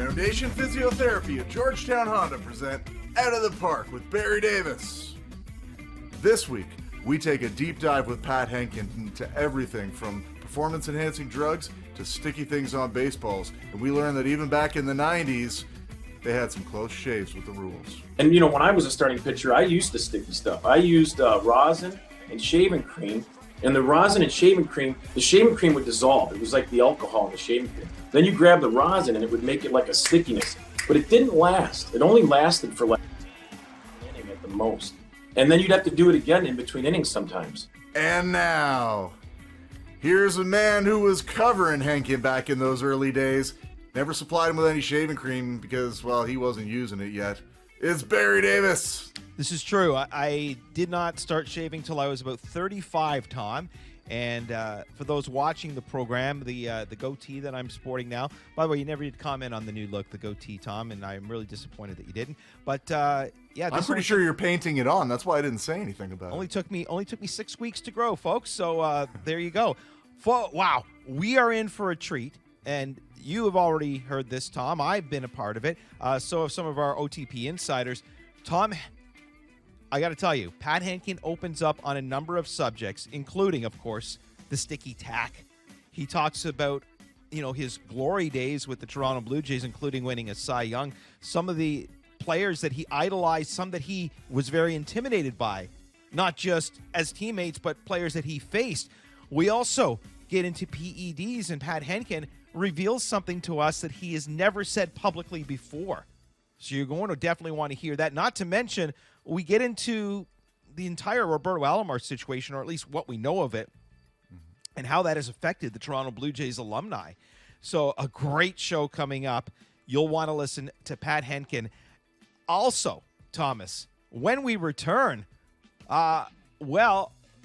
Foundation Physiotherapy at Georgetown Honda present Out of the Park with Barry Davis. This week, we take a deep dive with Pat Hentgen into everything from performance-enhancing drugs to sticky things on baseballs. And we learned that even back in the 90s, they had some close shaves with the rules. And, when I was a starting pitcher, I used the sticky stuff. I used rosin and shaving cream. And the rosin and shaving cream, the shaving cream would dissolve. It was like the alcohol in the shaving cream. Then you grab the rosin and it would make it like a stickiness. But it didn't last. It only lasted for like an inning at the most. And then you'd have to do it again in between innings sometimes. And now, here's a man who was covering Hentgen back in those early days. Never supplied him with any shaving cream because, well, he wasn't using it yet. It's Barry Davis. This is true. I did not start shaving till I was about 35, Tom. And for those watching the program, the goatee that I'm sporting now. By the way, you never did comment on the new look, the goatee, Tom, and I'm really disappointed that you didn't. But yeah, I'm pretty sure you're painting it on. That's why I didn't say anything about it. Only took me 6 weeks to grow, folks. So there you go. Wow, we are in for a treat, and you have already heard this, Tom. I've been a part of it. So have some of our OTP insiders. Tom, I got to tell you, Pat Hentgen opens up on a number of subjects, including, of course, the sticky tack. He talks about, his glory days with the Toronto Blue Jays, including winning a Cy Young. Some of the players that he idolized, some that he was very intimidated by, not just as teammates, but players that he faced. We also get into PEDs, and Pat Hentgen reveals something to us that he has never said publicly before. So you're going to definitely want to hear that. Not to mention, we get into the entire Roberto Alomar situation, or at least what we know of it, and how that has affected the Toronto Blue Jays alumni. So a great show coming up. You'll want to listen to Pat Hentgen. Also, Thomas, when we return, the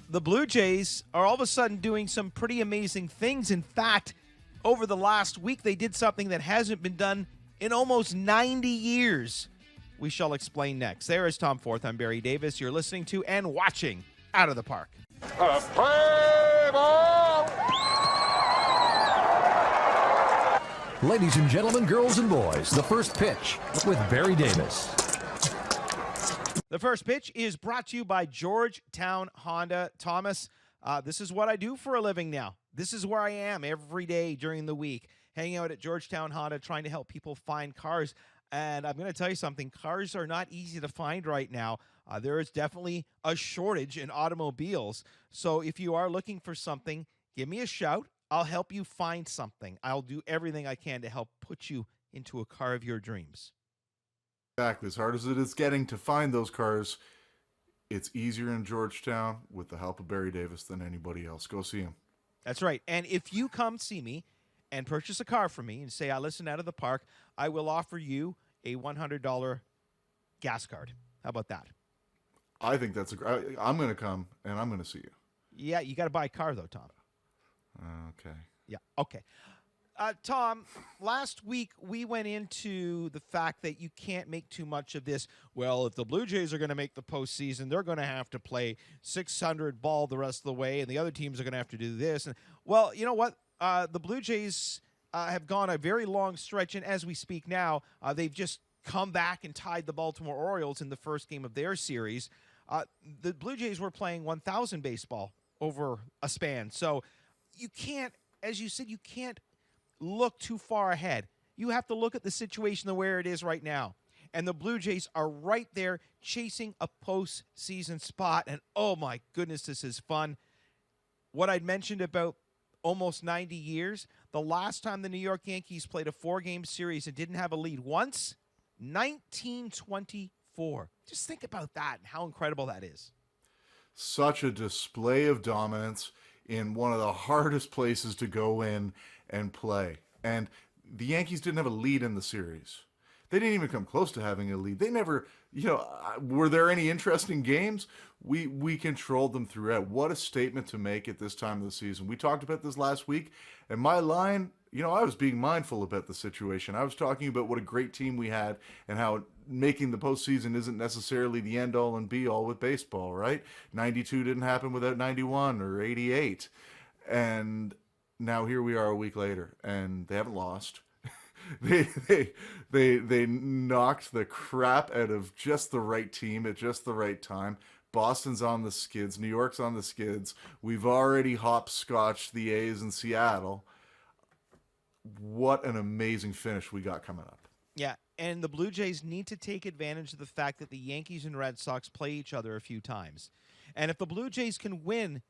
Blue Jays are all of a sudden doing some pretty amazing things. In fact, over the last week, they did something that hasn't been done in almost 90 years. We shall explain next. There is Tom Forth. I'm Barry Davis. You're listening to and watching Out of the Park. Play ball! Ladies and gentlemen, girls and boys, the first pitch with Barry Davis. The first pitch is brought to you by Georgetown Honda. Thomas, this is what I do for a living now. This is where I am every day during the week, hanging out at Georgetown Honda, trying to help people find cars. And I'm going to tell you something, cars are not easy to find right now. There is definitely a shortage in automobiles. So if you are looking for something, give me a shout. I'll help you find something. I'll do everything I can to help put you into a car of your dreams. Exactly. As hard as it is getting to find those cars, it's easier in Georgetown with the help of Barry Davis than anybody else. Go see him. That's right. And if you come see me and purchase a car from me and say, I listen Out of the Park, I will offer you a $100 gas card. How about that? I think that's I'm going to come and I'm going to see you. Yeah, you got to buy a car though, Tom. Okay. Yeah, okay. Tom, last week we went into the fact that you can't make too much of this. Well, if the Blue Jays are going to make the postseason, they're going to have to play 600 ball the rest of the way, and the other teams are going to have to do this. And, well, you know what? The Blue Jays have gone a very long stretch, and as we speak now, they've just come back and tied the Baltimore Orioles in the first game of their series. The Blue Jays were playing 1,000 baseball over a span. So you can't, as you said, you can't look too far ahead. You have to look at the situation the where it is right now. And the Blue Jays are right there chasing a postseason spot. And oh my goodness, this is fun. What I'd mentioned about almost 90 years, the last time the New York Yankees played a 4-game series and didn't have a lead once, 1924. Just think about that and how incredible that is. Such a display of dominance in one of the hardest places to go in and play. And the Yankees didn't have a lead in the series. They didn't even come close to having a lead. They never, were there any interesting games? We controlled them throughout. What a statement to make at this time of the season. We talked about this last week, and my line, I was being mindful about the situation. I was talking about what a great team we had and how making the postseason isn't necessarily the end-all and be-all with baseball, right? 92 didn't happen without 91 or 88. And now here we are a week later, and they haven't lost. They knocked the crap out of just the right team at just the right time. Boston's on the skids. New York's on the skids. We've already hopscotched the A's in Seattle. What an amazing finish we got coming up. Yeah, and the Blue Jays need to take advantage of the fact that the Yankees and Red Sox play each other a few times. And if the Blue Jays can win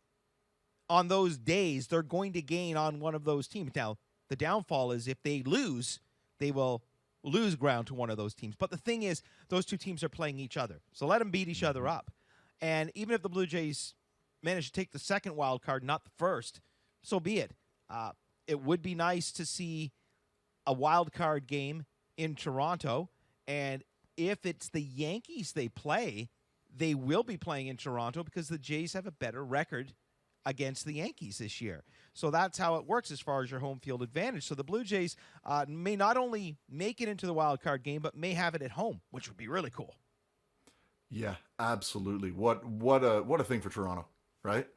on those days, they're going to gain on one of those teams. Now, the downfall is if they lose, they will lose ground to one of those teams. But the thing is, those two teams are playing each other. So let them beat each other up. And even if the Blue Jays manage to take the second wild card, not the first, so be it. It would be nice to see a wild card game in Toronto. And if it's the Yankees they play, they will be playing in Toronto because the Jays have a better record against the Yankees this year. So that's how it works as far as your home field advantage. So the Blue Jays may not only make it into the wild card game, but may have it at home, which would be really cool. Yeah, absolutely. What a thing for Toronto, right?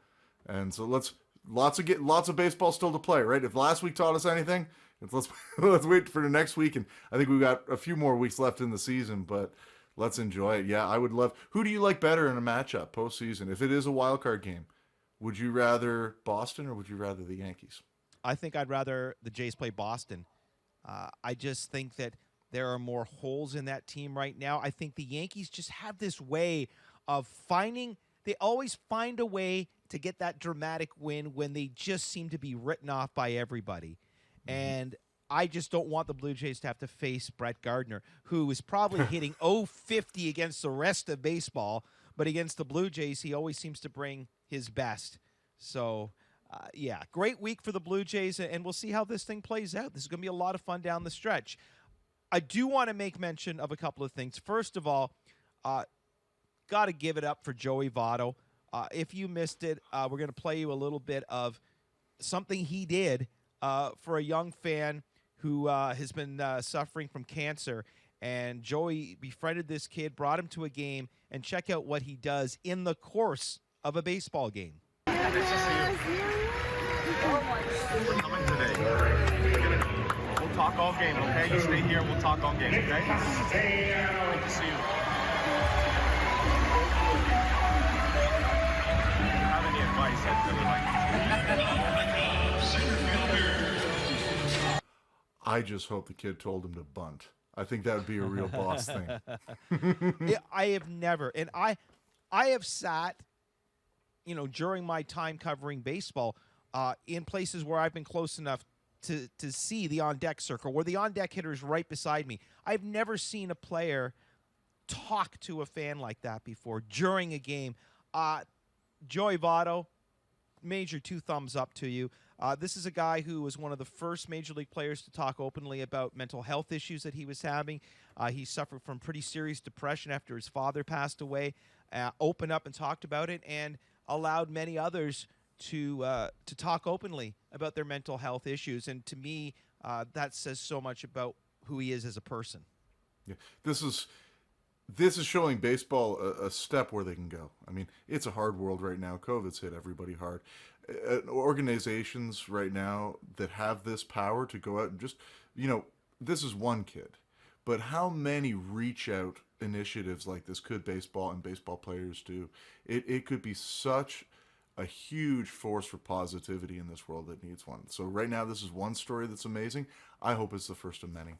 And so lots of baseball still to play, right? If last week taught us anything, let's wait for the next week, and I think we've got a few more weeks left in the season, but let's enjoy it. Yeah, I would love. Who do you like better in a matchup postseason? If it is a wild card game, would you rather Boston or would you rather the Yankees? I think I'd rather the Jays play Boston. I just think that there are more holes in that team right now. I think the Yankees just have this way of they always find a way to get that dramatic win when they just seem to be written off by everybody. And I just don't want the Blue Jays to have to face Brett Gardner, who is probably hitting .050 against the rest of baseball, but against the Blue Jays, he always seems to bring his best. So, yeah, great week for the Blue Jays, and we'll see how this thing plays out. This is going to be a lot of fun down the stretch. I do want to make mention of a couple of things. First of all, got to give it up for Joey Votto. If you missed it, we're going to play you a little bit of something he did for a young fan who has been suffering from cancer. And Joey befriended this kid, brought him to a game, and check out what he does in the course of a baseball game. Nice to see you. We're coming today. We'll talk all game, okay? You stay here, we'll talk all game, okay? Good to see you. If you have any advice, I'd really like. I just hope the kid told him to bunt. I think that would be a real boss thing. Yeah, I have never, and I have sat, during my time covering baseball, in places where I've been close enough to see the on-deck circle, where the on-deck hitter is right beside me. I've never seen a player talk to a fan like that before during a game. Joey Votto, major 2 thumbs up to you. This is a guy who was one of the first Major League players to talk openly about mental health issues that he was having. He suffered from pretty serious depression after his father passed away, opened up and talked about it, and allowed many others to talk openly about their mental health issues. And to me, that says so much about who he is as a person. Yeah, this is showing baseball a step where they can go. I mean, it's a hard world right now. COVID's hit everybody hard. Organizations right now that have this power to go out and just, this is one kid, but how many reach out initiatives like this could baseball and baseball players do? It could be such a huge force for positivity in this world that needs one. So right now, this is one story that's amazing. I hope it's the first of many.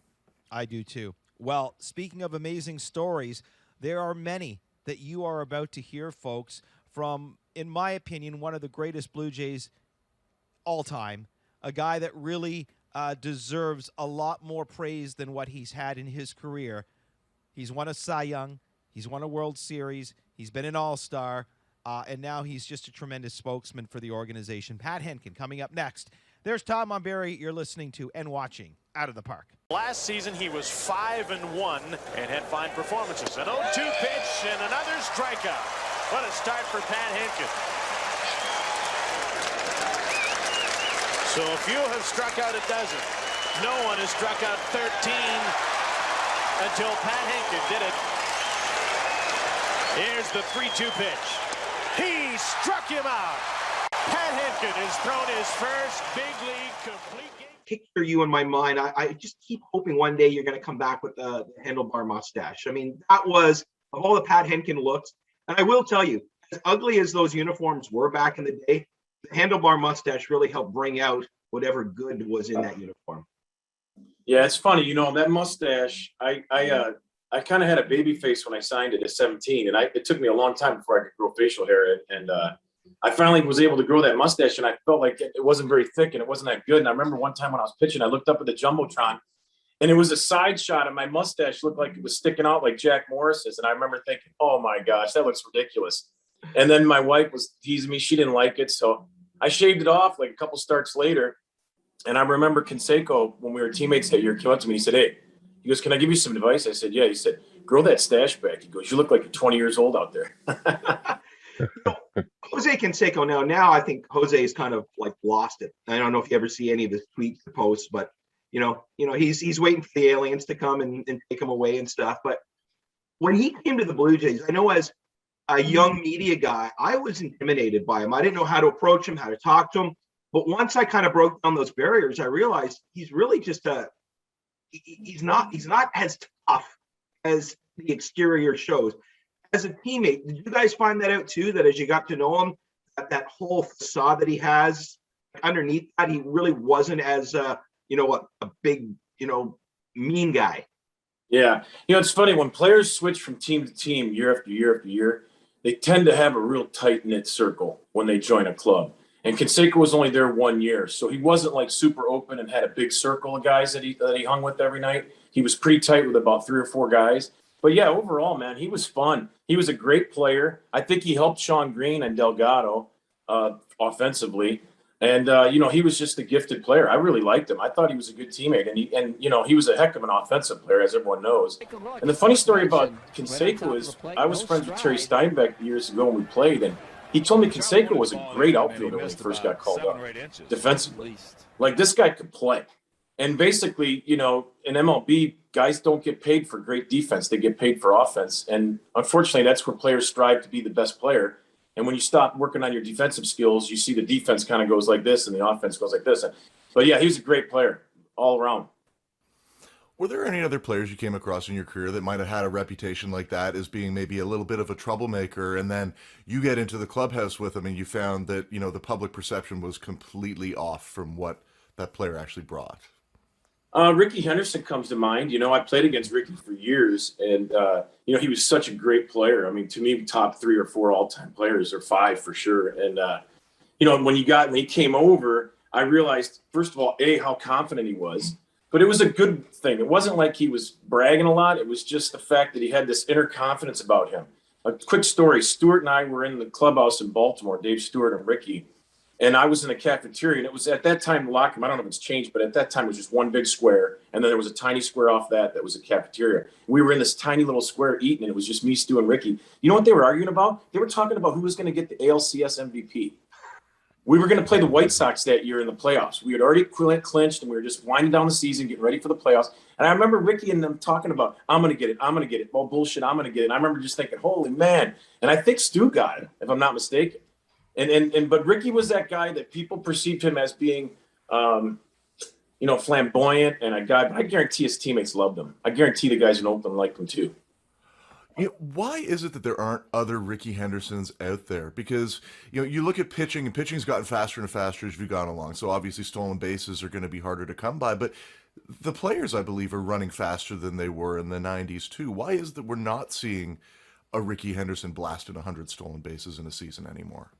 I do too. Well, speaking of amazing stories, there are many that you are about to hear, folks, from, in my opinion, one of the greatest Blue Jays all time, a guy that really deserves a lot more praise than what he's had in his career. He's won a Cy Young. He's won a World Series. He's been an All-Star. And now he's just a tremendous spokesman for the organization. Pat Hentgen coming up next. There's Tom Monberry. You're listening to and watching Out of the Park. Last season, he was 5-1 and had fine performances. An 0-2 pitch and another strikeout. What a start for Pat Hentgen. So a few have struck out a dozen. No one has struck out 13 until Pat Hentgen did it. Here's the 3-2 pitch. He struck him out. Pat Hentgen has thrown his first big league complete game. picture you in my mind. I just keep hoping one day you're going to come back with the handlebar mustache. I mean, that was of all the Pat Hentgen looks. And I will tell you, as ugly as those uniforms were back in the day, the handlebar mustache really helped bring out whatever good was in that uniform. Yeah, it's funny, that mustache. I kind of had a baby face when I signed it at 17, and it took me a long time before I could grow facial hair, and I finally was able to grow that mustache, and I felt like it wasn't very thick and it wasn't that good. And I remember one time when I was pitching, I looked up at the jumbotron, and it was a side shot, and my mustache looked like it was sticking out like Jack Morris's, and I remember thinking, "Oh my gosh, that looks ridiculous." And then my wife was teasing me; she didn't like it, so I shaved it off like a couple starts later. And I remember Canseco, when we were teammates that year, came up to me. He said, "Hey," he goes, "can I give you some advice?" I said, "Yeah." He said, "Grow that stash back." He goes, "You look like you're 20 years old out there." Jose Canseco now I think Jose is kind of like lost it. I don't know if you ever see any of his tweets or posts, but he's waiting for the aliens to come and take him away and stuff. But when he came to the Blue Jays, I know as a young media guy, I was intimidated by him. I didn't know how to approach him, how to talk to him. But once I kind of broke down those barriers, I realized he's really just he's not as tough as the exterior shows. As a teammate, did you guys find that out too? That as you got to know him, that whole facade that he has underneath that, he really wasn't as a big mean guy. Yeah, it's funny when players switch from team to team year after year after year, they tend to have a real tight knit circle when they join a club. And Canseco was only there 1 year, so he wasn't like super open and had a big circle of guys that he hung with every night. He was pretty tight with about 3 or 4 guys. But yeah, overall, man, he was fun. He was a great player. I think he helped Sean Green and Delgado offensively. And he was just a gifted player. I really liked him. I thought he was a good teammate, and he was a heck of an offensive player, as everyone knows. And the funny story about Canseco is I was friends with Terry Steinbeck years ago when we played, and he told me Canseco was a great outfielder when he first got called up defensively. Like, this guy could play. And basically, in MLB, guys don't get paid for great defense. They get paid for offense. And unfortunately, that's where players strive to be the best player. And when you stop working on your defensive skills, you see the defense kind of goes like this and the offense goes like this. But yeah, he was a great player all around. Were there any other players you came across in your career that might have had a reputation like that, as being maybe a little bit of a troublemaker, and then you get into the clubhouse with them and you found that, the public perception was completely off from what that player actually brought? Ricky Henderson comes to mind. I played against Ricky for years, and, he was such a great player. I mean, to me, top 3 or 4 all-time players, or 5 for sure. And, when he came over, I realized, first of all, how confident he was. But it was a good thing. It wasn't like he was bragging a lot. It was just the fact that he had this inner confidence about him. A quick story. Stewart and I were in the clubhouse in Baltimore, Dave Stewart and Ricky. And I was in the cafeteria, and it was at that time the locker room. I don't know if it's changed, but at that time it was just one big square, and then there was a tiny square off that was a cafeteria. We were in this tiny little square eating, and it was just me, Stu, and Ricky. You know what they were arguing about? They were talking about who was going to get the ALCS MVP. We were going to play the White Sox that year in the playoffs. We had already clinched, and we were just winding down the season, getting ready for the playoffs. And I remember Ricky and them talking about, I'm going to get it. I'm going to get it. Oh, bullshit, I'm going to get it. And I remember just thinking, holy man. And I think Stu got it, if I'm not mistaken. But Ricky was that guy that people perceived him as being, flamboyant and a guy. But I guarantee his teammates loved him. I guarantee the guys in Oakland liked him too. Why is it that there aren't other Ricky Hendersons out there? Because, you look at pitching, and pitching's gotten faster and faster as we've gone along. So obviously stolen bases are going to be harder to come by. But the players, I believe, are running faster than they were in the 90s too. Why is it that we're not seeing a Ricky Henderson blasting 100 stolen bases in a season anymore?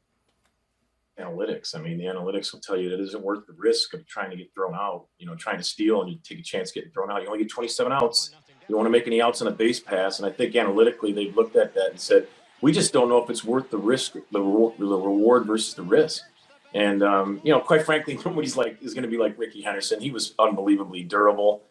Analytics. I mean, the analytics will tell you that it isn't worth the risk of trying to get thrown out, trying to steal and you take a chance getting thrown out. You only get 27 outs. You don't want to make any outs on a base pass. And I think analytically they've looked at that and said, we just don't know if it's worth the risk, the reward versus the risk. And, quite frankly, nobody's is going to be like Ricky Henderson. He was unbelievably durable.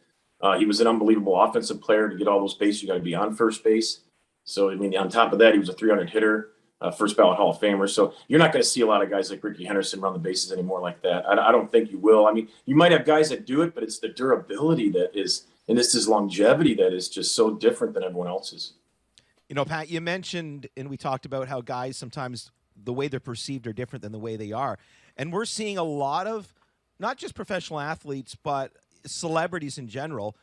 He was an unbelievable offensive player. To get all those bases, you got to be on first base. So, on top of that, he was a 300 hitter. First ballot Hall of Famer. So you're not going to see a lot of guys like Ricky Henderson run the bases anymore like that. I don't think you will. I mean, you might have guys that do it, but it's the durability that is, and this is longevity that is just so different than everyone else's. Pat, you mentioned, and we talked about how guys sometimes the way they're perceived are different than the way they are. And we're seeing a lot of not just professional athletes, but celebrities in general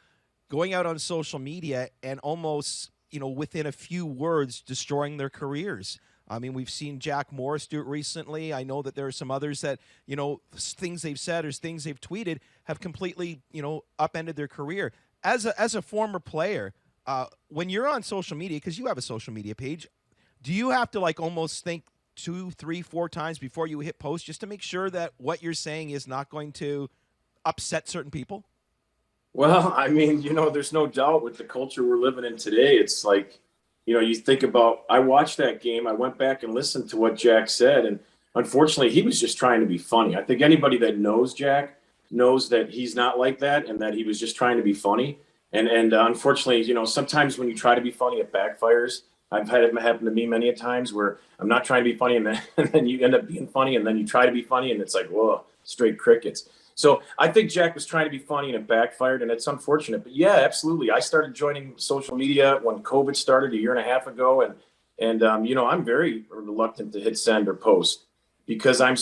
going out on social media and almost, within a few words, destroying their careers. I mean, we've seen Jack Morris do it recently. I know that there are some others that, things they've said or things they've tweeted have completely, upended their career. As a former player, when you're on social media, because you have a social media page, do you have to almost think 2, 3, 4 times before you hit post just to make sure that what you're saying is not going to upset certain people? Well, I mean, there's no doubt with the culture we're living in today. It's like, you think about, I watched that game. I went back and listened to what Jack said. And unfortunately, he was just trying to be funny. I think anybody that knows Jack knows that he's not like that and that he was just trying to be funny. And unfortunately, sometimes when you try to be funny, it backfires. I've had it happen to me many a times where I'm not trying to be funny and then you end up being funny and then you try to be funny and it's like, whoa, straight crickets. So I think Jack was trying to be funny and it backfired, and it's unfortunate. But yeah, absolutely. I started joining social media when COVID started a year and a half ago, and I'm very reluctant to hit send or post because I'm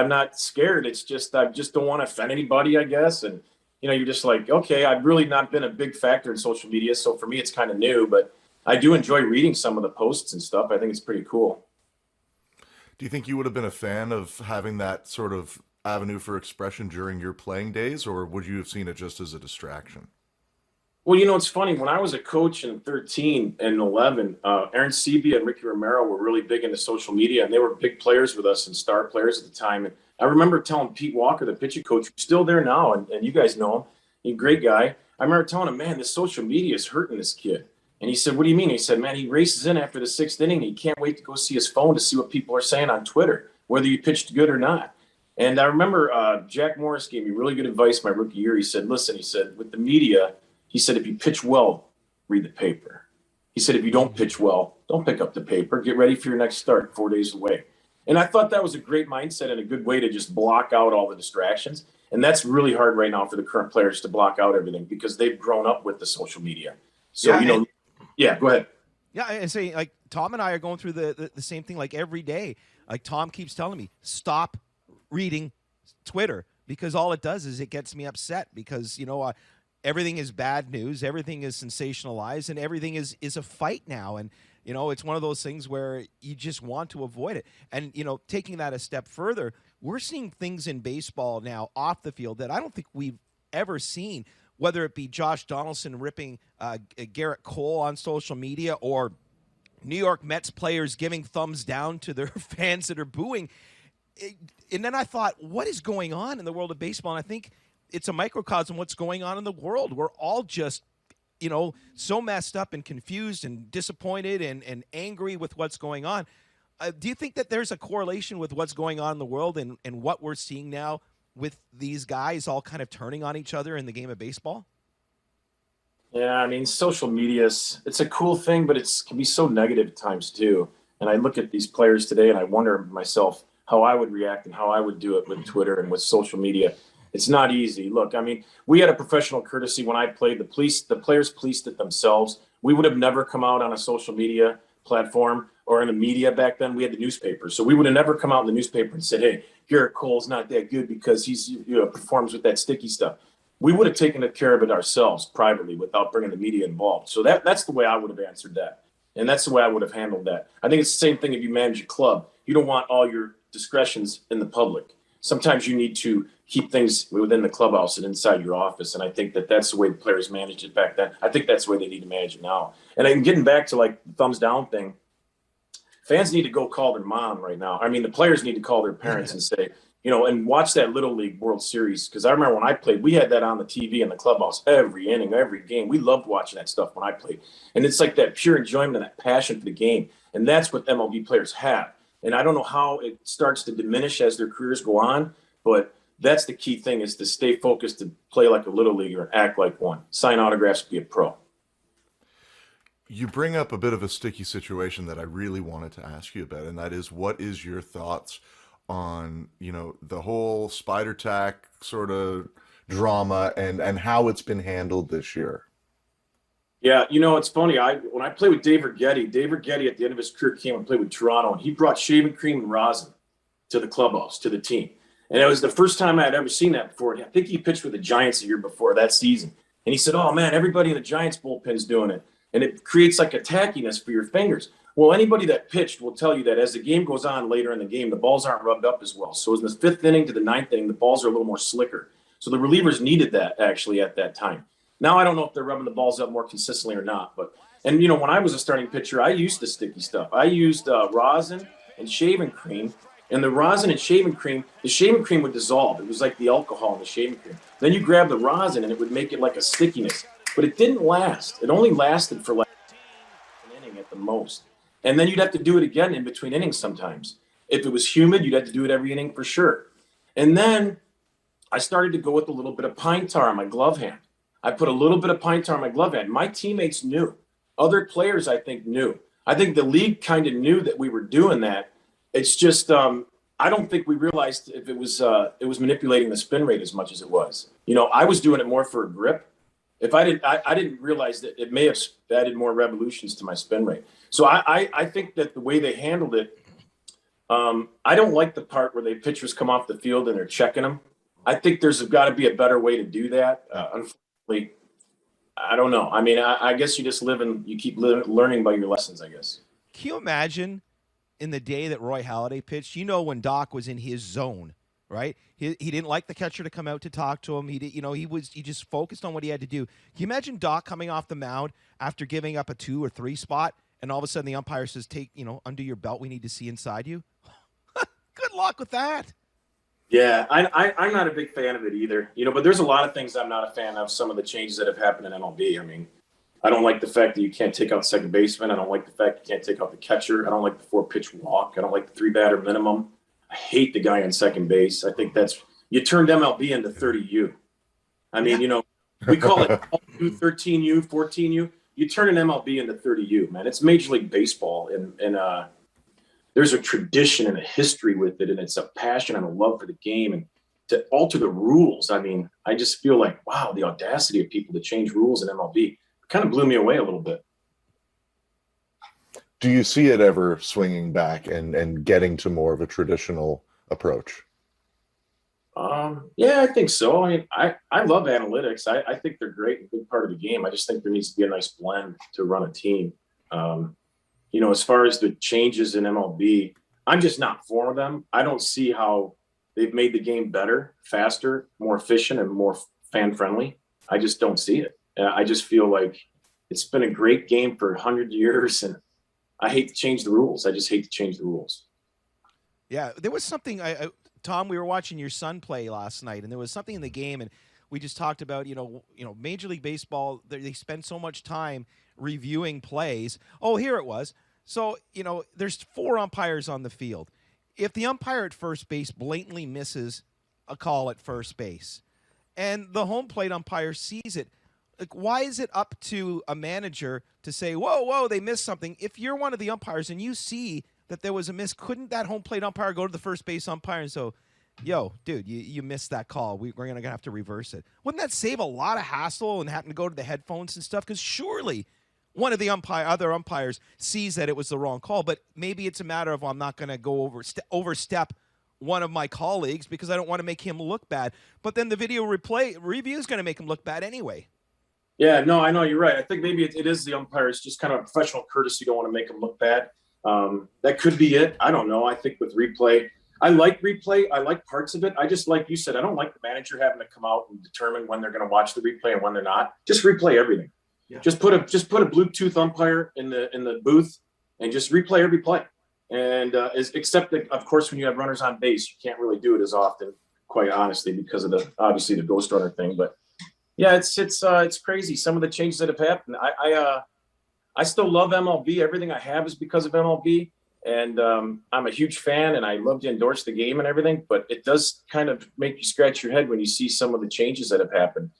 not scared. It's just I just don't want to offend anybody, I guess. And you're just like, okay, I've really not been a big factor in social media, so for me it's kind of new, but I do enjoy reading some of the posts and stuff. I think it's pretty cool. Do you think you would have been a fan of having that sort of avenue for expression during your playing days, or would you have seen it just as a distraction? Well, it's funny. When I was a coach in 13 and 11, Aaron Sebia and Ricky Romero were really big into social media, and they were big players with us and star players at the time. And I remember telling Pete Walker, the pitching coach, who's still there now, and you guys know him, he's a great guy. I remember telling him, man, this social media is hurting this kid. And he said, what do you mean? He said, man, he races in after the 6th inning, and he can't wait to go see his phone to see what people are saying on Twitter, whether you pitched good or not. And I remember Jack Morris gave me really good advice my rookie year. He said, listen, with the media, he said, if you pitch well, read the paper. He said, if you don't pitch well, don't pick up the paper. Get ready for your next start 4 days away. And I thought that was a great mindset and a good way to just block out all the distractions. And that's really hard right now for the current players to block out everything because they've grown up with the social media. So, yeah, go ahead. Yeah, and say, Tom and I are going through the same thing every day. Tom keeps telling me, stop reading Twitter, because all it does is it gets me upset because, everything is bad news, everything is sensationalized, and everything is a fight now. And, it's one of those things where you just want to avoid it. And, taking that a step further, we're seeing things in baseball now off the field that I don't think we've ever seen, whether it be Josh Donaldson ripping Garrett Cole on social media or New York Mets players giving thumbs down to their fans that are booing. And then I thought, what is going on in the world of baseball? And I think it's a microcosm of what's going on in the world. We're all just, so messed up and confused and disappointed and angry with what's going on. Do you think that there's a correlation with what's going on in the world and what we're seeing now with these guys all kind of turning on each other in the game of baseball? Yeah, I mean, social media, it's a cool thing, but it can be so negative at times too. And I look at these players today and I wonder myself, how I would react and how I would do it with Twitter and with social media. It's not easy. Look, I mean, we had a professional courtesy when I played. The players policed it themselves. We would have never come out on a social media platform or in the media back then. We had the newspaper. So we would have never come out in the newspaper and said, hey, Garrett Cole's not that good because he's performs with that sticky stuff. We would have taken care of it ourselves privately without bringing the media involved. So that's the way I would have answered that. And that's the way I would have handled that. I think it's the same thing if you manage a club. You don't want all your discretions in the public. Sometimes you need to keep things within the clubhouse and inside your office. And I think that's the way the players managed it back then. I think that's the way they need to manage it now. And I'm getting back to the thumbs down thing. Fans need to go call their mom right now. I mean, the players need to call their parents and say, and watch that Little League World Series. Because I remember when I played, we had that on the TV in the clubhouse every inning, every game. We loved watching that stuff when I played. And it's like that pure enjoyment and that passion for the game. And that's what MLB players have. And I don't know how it starts to diminish as their careers go on, but that's the key thing, is to stay focused, to play like a little leaguer and act like one. Sign autographs, be a pro. You bring up a bit of a sticky situation that I really wanted to ask you about, and that is, what is your thoughts on, the whole spider tack sort of drama and how it's been handled this year? Yeah, it's funny. When I played with Dave Righetti at the end of his career came and played with Toronto, and he brought shaving cream and rosin to the clubhouse, to the team. And it was the first time I had ever seen that before. I think he pitched with the Giants the year before that season. And he said, oh, man, everybody in the Giants bullpen's doing it. And it creates like a tackiness for your fingers. Well, anybody that pitched will tell you that as the game goes on later in the game, the balls aren't rubbed up as well. So in the 5th inning to the 9th inning, the balls are a little more slicker. So the relievers needed that actually at that time. Now I don't know if they're rubbing the balls up more consistently or not. But and, you know, when I was a starting pitcher, I used the sticky stuff. I used rosin and shaving cream. And the rosin and shaving cream, the shaving cream would dissolve. It was like the alcohol in the shaving cream. Then you grab the rosin and it would make it like a stickiness. But it didn't last. It only lasted for like an inning at the most. And then you'd have to do it again in between innings sometimes. If it was humid, you'd have to do it every inning for sure. And then I started to go with a little bit of pine tar on my glove hand. I put a little bit of pine tar on my glove hand. My teammates knew. Other players, I think, knew. I think the league kind of knew that we were doing that. It's just I don't think we realized if it was manipulating the spin rate as much as it was. You know, I was doing it more for a grip. If I didn't realize that it may have added more revolutions to my spin rate. So I think that the way they handled it, I don't like the part where the pitchers come off the field and they're checking them. I think there's got to be a better way to do that. Unfortunately, I don't know. I mean, I guess you just you keep learning by your lessons, I guess. Can you imagine in the day that Roy Halladay pitched, you know, when Doc was in his zone, right? He didn't like the catcher to come out to talk to him. He just focused on what he had to do. Can you imagine Doc coming off the mound after giving up a 2 or 3 spot, and all of a sudden the umpire says, "Take, under your belt, we need to see inside you." Good luck with that. Yeah, I'm not a big fan of it either. But there's a lot of things I'm not a fan of. Some of the changes that have happened in MLB. I mean, I don't like the fact that you can't take out second baseman. I don't like the fact you can't take out the catcher. I don't like the 4-pitch walk. I don't like the 3-batter minimum. I hate the guy on second base. I think you turned MLB into 30U. I mean, we call it 13U, 14U. You turn an MLB into 30U, man. It's Major League Baseball, and there's a tradition and a history with it, and it's a passion and a love for the game. And to alter the rules, I mean, I just feel like, wow, the audacity of people to change rules in MLB kind of blew me away a little bit. Do you see it ever swinging back and getting to more of a traditional approach? Yeah, I think so. I mean, I love analytics. I think they're great and a big part of the game. I just think there needs to be a nice blend to run a team. As far as the changes in MLB, I'm just not for them. I don't see how they've made the game better, faster, more efficient, and more fan-friendly. I just don't see it. I just feel like it's been a great game for 100 years, and I hate to change the rules. I just hate to change the rules. Yeah, there was something, Tom, we were watching your son play last night, and there was something in the game, and we just talked about, Major League Baseball, they spend so much time reviewing plays. Oh, here it was. So, there's 4 umpires on the field. If the umpire at first base blatantly misses a call at first base, and the home plate umpire sees it, like, why is it up to a manager to say, whoa, they missed something? If you're one of the umpires and you see that there was a miss, couldn't that home plate umpire go to the first base umpire and say, yo, dude, you missed that call. We're going to have to reverse it. Wouldn't that save a lot of hassle and having to go to the headphones and stuff? Because surely one of the other umpires sees that it was the wrong call, but maybe it's a matter of I'm not going to go overstep one of my colleagues because I don't want to make him look bad. But then the video review is going to make him look bad anyway. Yeah, no, I know you're right. I think maybe it is the umpires, just kind of professional courtesy. Don't want to make them look bad. That could be it. I don't know. I think with replay, I like replay. I like parts of it. I just, like you said, I don't like the manager having to come out and determine when they're going to watch the replay and when they're not. Just replay everything. Yeah. Just put a Bluetooth umpire in the booth and just replay every play. And except that, of course, when you have runners on base, you can't really do it as often, quite honestly, because of the ghost runner thing. But yeah, it's crazy. Some of the changes that have happened. I still love MLB. Everything I have is because of MLB. And I'm a huge fan, and I love to endorse the game and everything. But it does kind of make you scratch your head when you see some of the changes that have happened.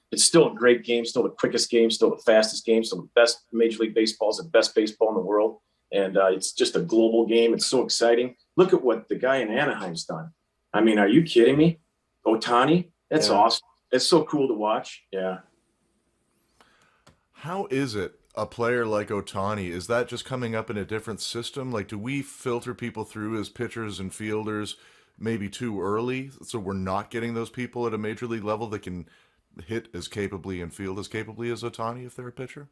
It's still a great game, still the quickest game, still the fastest game, still the best. Major League Baseball is the best baseball in the world. And it's just a global game. It's so exciting. Look at what the guy in Anaheim's done. I mean, are you kidding me? Ohtani? That's awesome. It's so cool to watch. Yeah. How is it a player like Ohtani? Is that just coming up in a different system? Like, do we filter people through as pitchers and fielders maybe too early, so we're not getting those people at a major league level that can hit as capably and field as capably as Ohtani if they're a pitcher?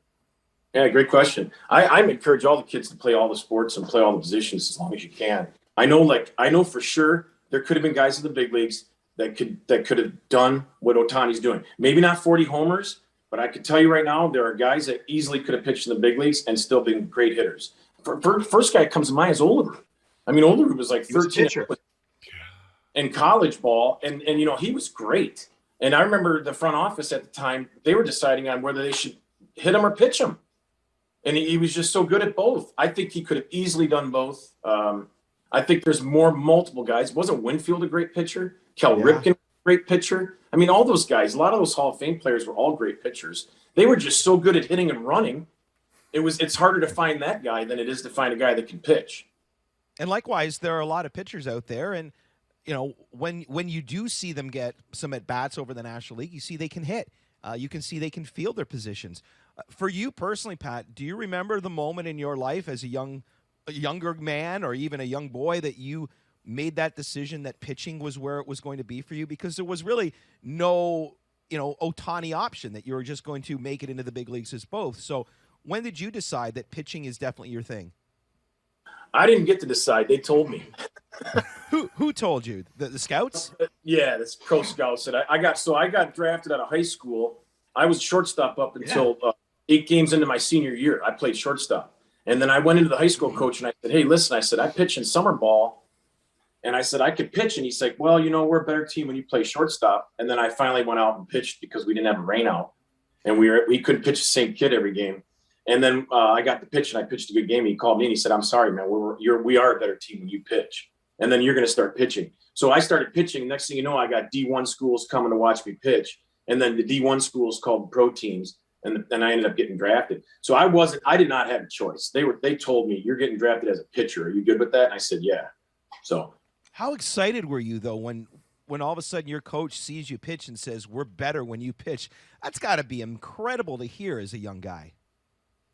Yeah, great question. I encourage all the kids to play all the sports and play all the positions as long as you can. I know for sure there could have been guys in the big leagues that could have done what Ohtani's doing. Maybe not 40 homers, but I could tell you right now there are guys that easily could have pitched in the big leagues and still been great hitters. First guy that comes to mind is Olerud. I mean, Olerud was like 13 in college ball, and he was great. And I remember the front office at the time, they were deciding on whether they should hit him or pitch him. And he was just so good at both. I think he could have easily done both. I think there's multiple guys. Wasn't Winfield a great pitcher? Cal Ripken, great pitcher. I mean, all those guys, a lot of those Hall of Fame players were all great pitchers. They were just so good at hitting and running. It's harder to find that guy than it is to find a guy that can pitch. And likewise, there are a lot of pitchers out there, and when you do see them get some at bats over the National League, you see they can hit. You can see they can field their positions. For you personally, Pat, do you remember the moment in your life as a younger man or even a young boy that you made that decision that pitching was where it was going to be for you? Because there was really no, Ohtani option, that you were just going to make it into the big leagues as both. So when did you decide that pitching is definitely your thing? I didn't get to decide. They told me. Who told you? The scouts? Yeah, that's pro scouts. And I got drafted out of high school. I was shortstop up until 8 games into my senior year. I played shortstop. And then I went into the high school coach and I said, hey, listen, I said, I pitch in summer ball. And I said, I could pitch. And he's like, well, we're a better team when you play shortstop. And then I finally went out and pitched because we didn't have a rain out. And we couldn't pitch the same kid every game. And then I got the pitch and I pitched a good game. He called me and he said, I'm sorry, man, we are a better team when you pitch. And then you're going to start pitching. So I started pitching. Next thing you know, I got D1 schools coming to watch me pitch. And then the D1 schools called pro teams. And I ended up getting drafted. So I did not have a choice. They told me, you're getting drafted as a pitcher. Are you good with that? And I said, yeah. So how excited were you though when all of a sudden your coach sees you pitch and says, we're better when you pitch? That's got to be incredible to hear as a young guy.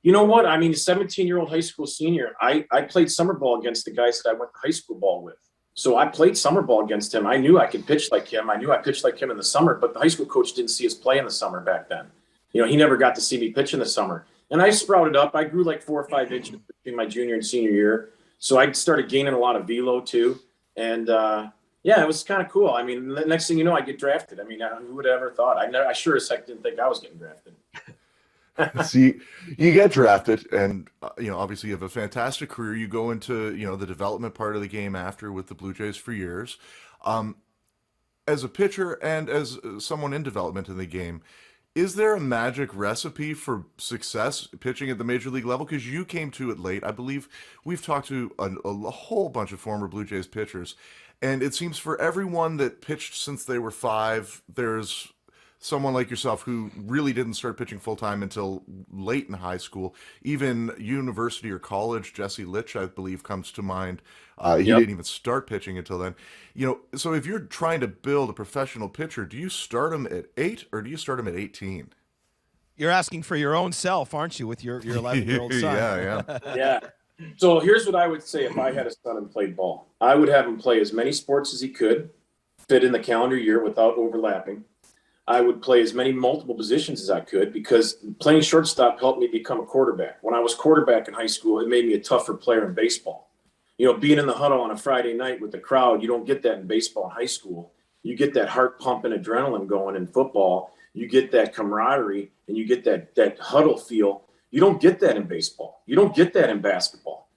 You know what? I mean, a 17-year-old high school senior, I played summer ball against the guys that I went to high school ball with. So I played summer ball against him. I knew I could pitch like him. I knew I pitched like him in the summer, but the high school coach didn't see us play in the summer back then. He never got to see me pitch in the summer. And I sprouted up. I grew like 4 or 5 inches between my junior and senior year. So I started gaining a lot of velo too. And it was kind of cool. I mean, the next thing you know, I get drafted. I mean, who would have ever thought? I sure as heck didn't think I was getting drafted. See, you get drafted, and obviously you have a fantastic career. You go into the development part of the game after with the Blue Jays for years. As a pitcher and as someone in development in the game, is there a magic recipe for success pitching at the major league level? Because you came to it late. I believe we've talked to a whole bunch of former Blue Jays pitchers, and it seems for everyone that pitched since they were 5, there's someone like yourself who really didn't start pitching full-time until late in high school. Even university or college, Jesse Litch, I believe, comes to mind. He didn't even start pitching until then. So if you're trying to build a professional pitcher, do you start him at 8 or do you start him at 18? You're asking for your own self, aren't you, with your 11-year-old son? Yeah. Yeah. So here's what I would say if I had a son and played ball. I would have him play as many sports as he could, fit in the calendar year without overlapping. I would play as many multiple positions as I could because playing shortstop helped me become a quarterback. When I was quarterback in high school, it made me a tougher player in baseball. Being in the huddle on a Friday night with the crowd, you don't get that in baseball in high school. You get that heart pumping adrenaline going in football. You get that camaraderie and you get that huddle feel. You don't get that in baseball. You don't get that in basketball.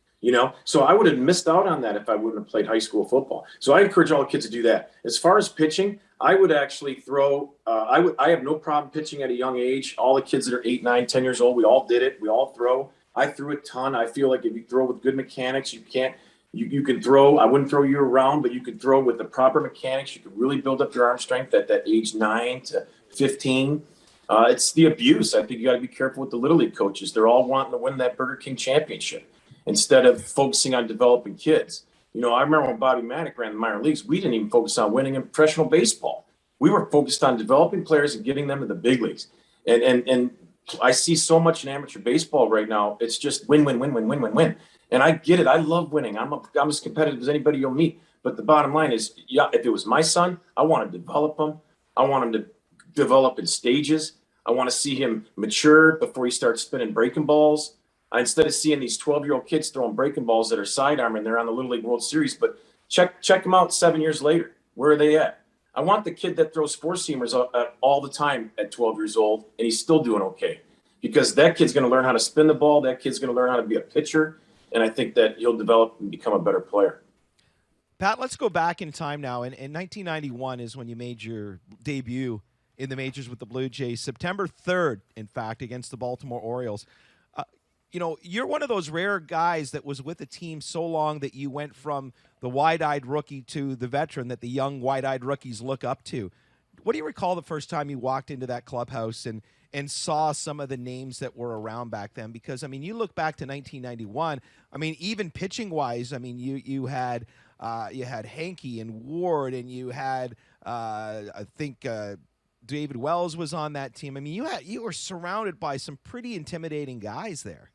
So I would have missed out on that if I wouldn't have played high school football. So I encourage all the kids to do that. As far as pitching, I would actually throw. I have no problem pitching at a young age. All the kids that are 8, 9, 10 years old, we all did it. We all throw. I threw a ton. I feel like if you throw with good mechanics, you can throw. I wouldn't throw you around, but you could throw with the proper mechanics. You could really build up your arm strength at that age 9 to 15. It's the abuse. I think you got to be careful with the Little League coaches. They're all wanting to win that Burger King championship instead of focusing on developing kids. I remember when Bobby Maddock ran the minor leagues, we didn't even focus on winning in professional baseball. We were focused on developing players and getting them to the big leagues. And I see so much in amateur baseball right now. It's just win, win, win, win, win, win, win. And I get it. I love winning. I'm as competitive as anybody you'll meet. But the bottom line is, yeah, if it was my son, I want to develop him. I want him to develop in stages. I want to see him mature before he starts spinning breaking balls. Instead of seeing these 12-year-old kids throwing breaking balls that are sidearm and they're on the Little League World Series, but check them out 7 years later. Where are they at? I want the kid that throws four-seamers all the time at 12 years old, and he's still doing okay. Because that kid's going to learn how to spin the ball. That kid's going to learn how to be a pitcher. And I think that he'll develop and become a better player. Pat, let's go back in time now. In 1991 is when you made your debut in the majors with the Blue Jays. September 3rd, in fact, against the Baltimore Orioles. You're one of those rare guys that was with the team so long that you went from the wide-eyed rookie to the veteran that the young wide-eyed rookies look up to. What do you recall the first time you walked into that clubhouse and saw some of the names that were around back then? Because, I mean, you look back to 1991, I mean, even pitching-wise, I mean, you had Hentgen and Ward, and you had, I think, David Wells was on that team. I mean, you were surrounded by some pretty intimidating guys there.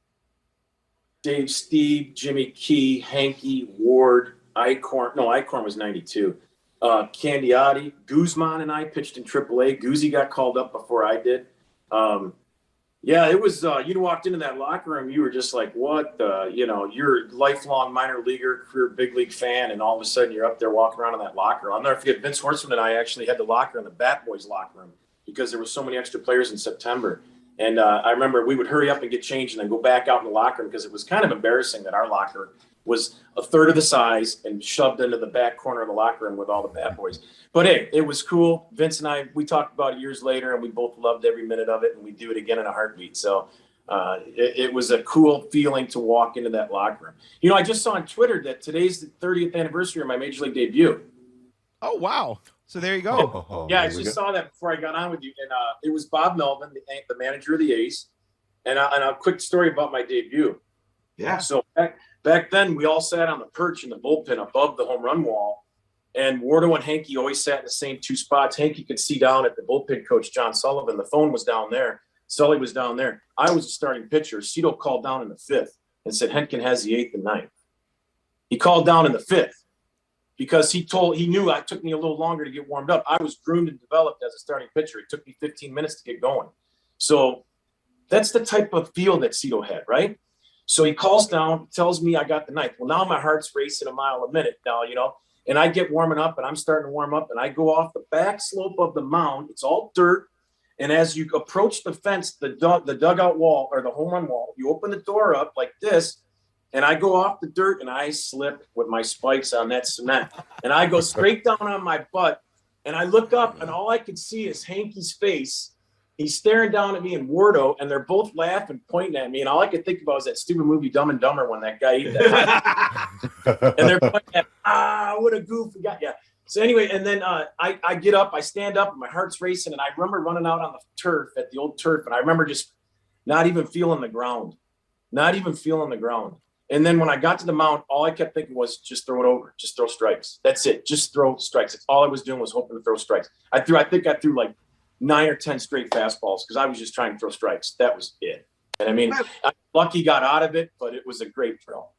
Dave, Steve, Jimmy Key, Hentgen, Ward, Eichhorn. No, Eichhorn was 92. Candiotti, Guzman and I pitched in AAA. Guzzi got called up before I did. Yeah, it was, you walked into that locker room, you were just like, what the, you're a lifelong minor leaguer, career big league fan, and all of a sudden you're up there walking around in that locker room. I'll never forget, Vince Horstman and I actually had the locker in the Bat Boys locker room because there were so many extra players in September. And I remember we would hurry up and get changed and then go back out in the locker room because it was kind of embarrassing that our locker was a third of the size and shoved into the back corner of the locker room with all the Bat Boys. But hey, it was cool. Vince and I, we talked about it years later, and we both loved every minute of it, and we do it again in a heartbeat. So it was a cool feeling to walk into that locker room. I just saw on Twitter that today's the 30th anniversary of my Major League debut. Oh, wow. So there you go. Yeah, I just saw that before I got on with you. And it was Bob Melvin, the manager of the A's. And a quick story about my debut. Yeah. So back then, we all sat on the perch in the bullpen above the home run wall. And Wardo and Hentgen always sat in the same two spots. Hentgen could see down at the bullpen coach, John Sullivan. The phone was down there. Sully was down there. I was a starting pitcher. Cito called down in the 5th and said, Hentgen has the 8th and 9th. He called down in the 5th because he knew it took me a little longer to get warmed up. I was groomed and developed as a starting pitcher. It took me 15 minutes to get going. So that's the type of feel that Cito had, right? So he calls down, tells me I got the 9th. Well, now my heart's racing a mile a minute now, and I get warming up, and I'm starting to warm up, and I go off the back slope of the mound. It's all dirt. And as you approach the fence, the dugout wall or the home run wall, you open the door up like this, and I go off the dirt, and I slip with my spikes on that cement. And I go straight down on my butt, and I look up, and all I could see is Hankey's face. He's staring down at me and Wardo, and they're both laughing, pointing at me. And all I could think about was that stupid movie Dumb and Dumber when that guy ate that. And they're pointing at, what a goof. Yeah. So anyway, and then I get up, I stand up, and my heart's racing. And I remember running out on the turf at the old turf. And I remember just not even feeling the ground. And then when I got to the mound, all I kept thinking was just throw it over. Just throw strikes. That's it. Just throw strikes. That's all I was doing was hoping to throw strikes. I think I threw like 9 or 10 straight fastballs because I was just trying to throw strikes. That was it. And I mean, I'm lucky got out of it, but it was a great thrill.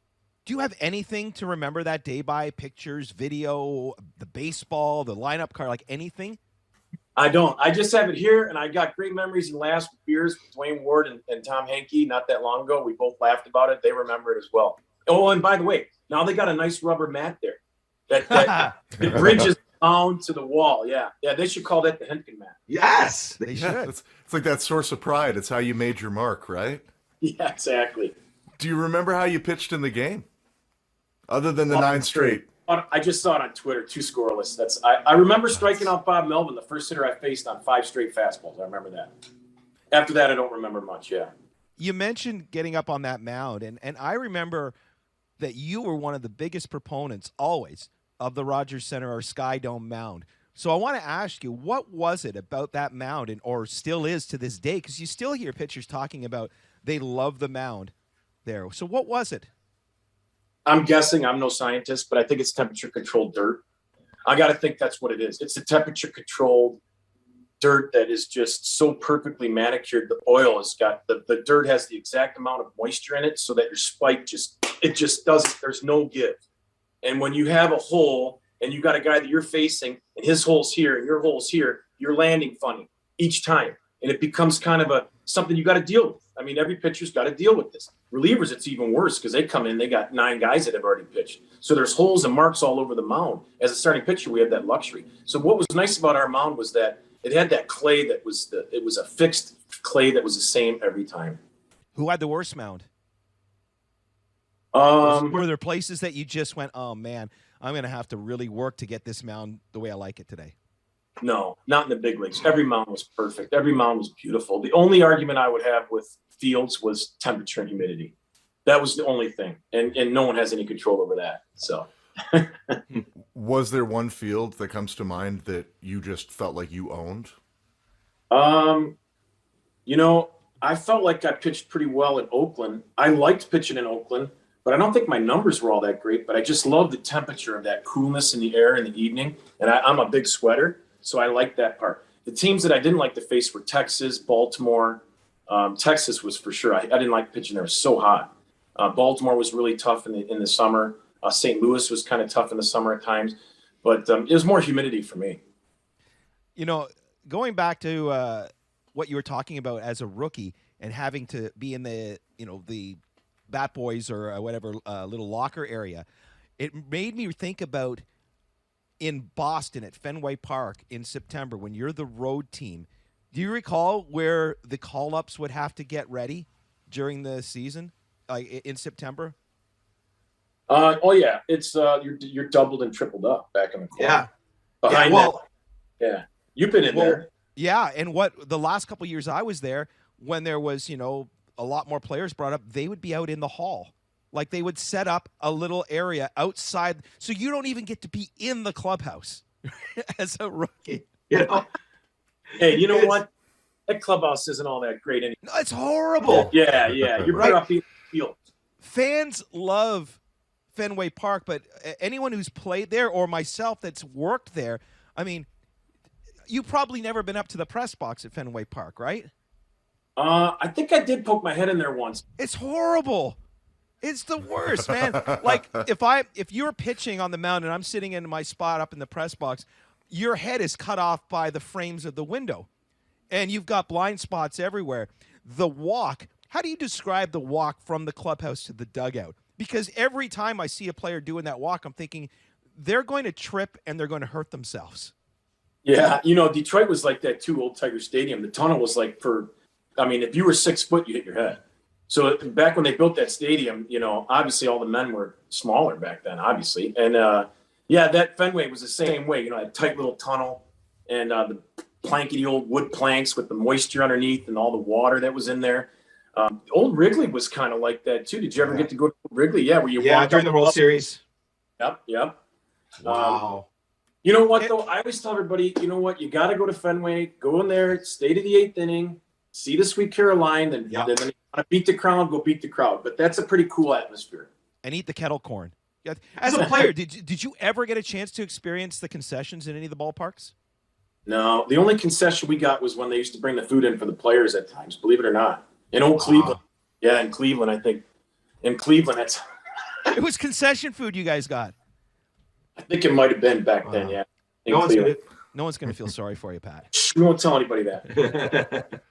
Do you have anything to remember that day by? Pictures, video, the baseball, the lineup card, like anything? I don't. I just have it here, and I got great memories and laughs with beers with Dwayne Ward and Tom Hentgen not that long ago. We both laughed about it. They remember it as well. Oh, and by the way, now they got a nice rubber mat there that it bridges down to the wall. Yeah, they should call that the Hentgen mat. Yes, They should. It's like that source of pride. It's how you made your mark, right? Yeah, exactly. Do you remember how you pitched in the game? Other than the 9 straight. I just saw it on Twitter, 2 scoreless. I remember striking out Bob Melvin, the first hitter I faced on 5 straight fastballs. I remember that. After that, I don't remember much, yeah. You mentioned getting up on that mound, and I remember that you were one of the biggest proponents always of the Rogers Center or Sky Dome mound. So I want to ask you, what was it about that mound, or still is to this day, because you still hear pitchers talking about they love the mound there. So what was it? I'm guessing, I'm no scientist, but I think it's temperature-controlled dirt. I got to think that's what it is. It's the temperature-controlled dirt that is just so perfectly manicured. The oil has got, the dirt has the exact amount of moisture in it so that your spike just doesn't, there's no give. And when you have a hole and you got a guy that you're facing, and his hole's here, and your hole's here, you're landing funny each time. And it becomes kind of something you got to deal with. I mean, every pitcher's got to deal with this. Relievers, it's even worse because they come in, they got 9 guys that have already pitched. So there's holes and marks all over the mound. As a starting pitcher, we have that luxury. So what was nice about our mound was that it had that clay it was a fixed clay that was the same every time. Who had the worst mound? Were there places that you just went, oh man, I'm going to have to really work to get this mound the way I like it today? No, not in the big leagues. Every mound was perfect. Every mound was beautiful. The only argument I would have with fields was temperature and humidity. That was the only thing. And no one has any control over that. So Was there one field that comes to mind that you just felt like you owned? You know, I felt like I pitched pretty well in Oakland. I liked pitching in Oakland, but I don't think my numbers were all that great. But I just love the temperature of that coolness in the air in the evening. And I'm a big sweater. So I like that part. The teams that I didn't like to face were Texas, Baltimore. Texas was for sure. I didn't like pitching there. It was so hot. Baltimore was really tough in the summer. St. Louis was kind of tough in the summer at times. But it was more humidity for me. You know, going back to what you were talking about as a rookie and having to be in the bat boys or whatever little locker area, it made me think about in Boston at Fenway Park in September when you're the road team. Do you recall where the call-ups would have to get ready during the season in September? Oh yeah, it's you're doubled and tripled up back in the corner. Yeah. Behind that. Yeah. You've been in there. Yeah, and what the last couple of years I was there, when there was, a lot more players brought up, they would be out in the hall. Like they would set up a little area outside, so you don't even get to be in the clubhouse as a rookie. Hey, you know what? That clubhouse isn't all that great anymore. No, it's horrible. Yeah. You're better off being in the field. Fans love Fenway Park, but anyone who's played there or myself that's worked there, I mean, you've probably never been up to the press box at Fenway Park, right? I think I did poke my head in there once. It's horrible. It's the worst, man. Like if you're pitching on the mound and I'm sitting in my spot up in the press box, your head is cut off by the frames of the window, and you've got blind spots everywhere. The walk. How do you describe the walk from the clubhouse to the dugout? Because every time I see a player doing that walk, I'm thinking they're going to trip and they're going to hurt themselves. Yeah, Detroit was like that too. Old Tiger Stadium. The tunnel was like if you were 6 foot, you hit your head. So back when they built that stadium, obviously all the men were smaller back then, obviously. And, that Fenway was the same way. A tight little tunnel and the plankety old wood planks with the moisture underneath and all the water that was in there. Old Wrigley was kind of like that, too. Did you ever get to go to Wrigley? Yeah, where you walk during the World Series. Yep. Wow. You know what, though? I always tell everybody, you know what? You got to go to Fenway, go in there, stay to the 8th inning, see the Sweet Caroline, and then you want to beat the crowd, go beat the crowd. But that's a pretty cool atmosphere. And eat the kettle corn. As a player, did you ever get a chance to experience the concessions in any of the ballparks? No. The only concession we got was when they used to bring the food in for the players at times, believe it or not. In old Cleveland. Yeah, in Cleveland, I think. In Cleveland, that's... It was concession food you guys got. I think it might have been back then, yeah. No one's going to feel sorry for you, Pat. We won't tell anybody that.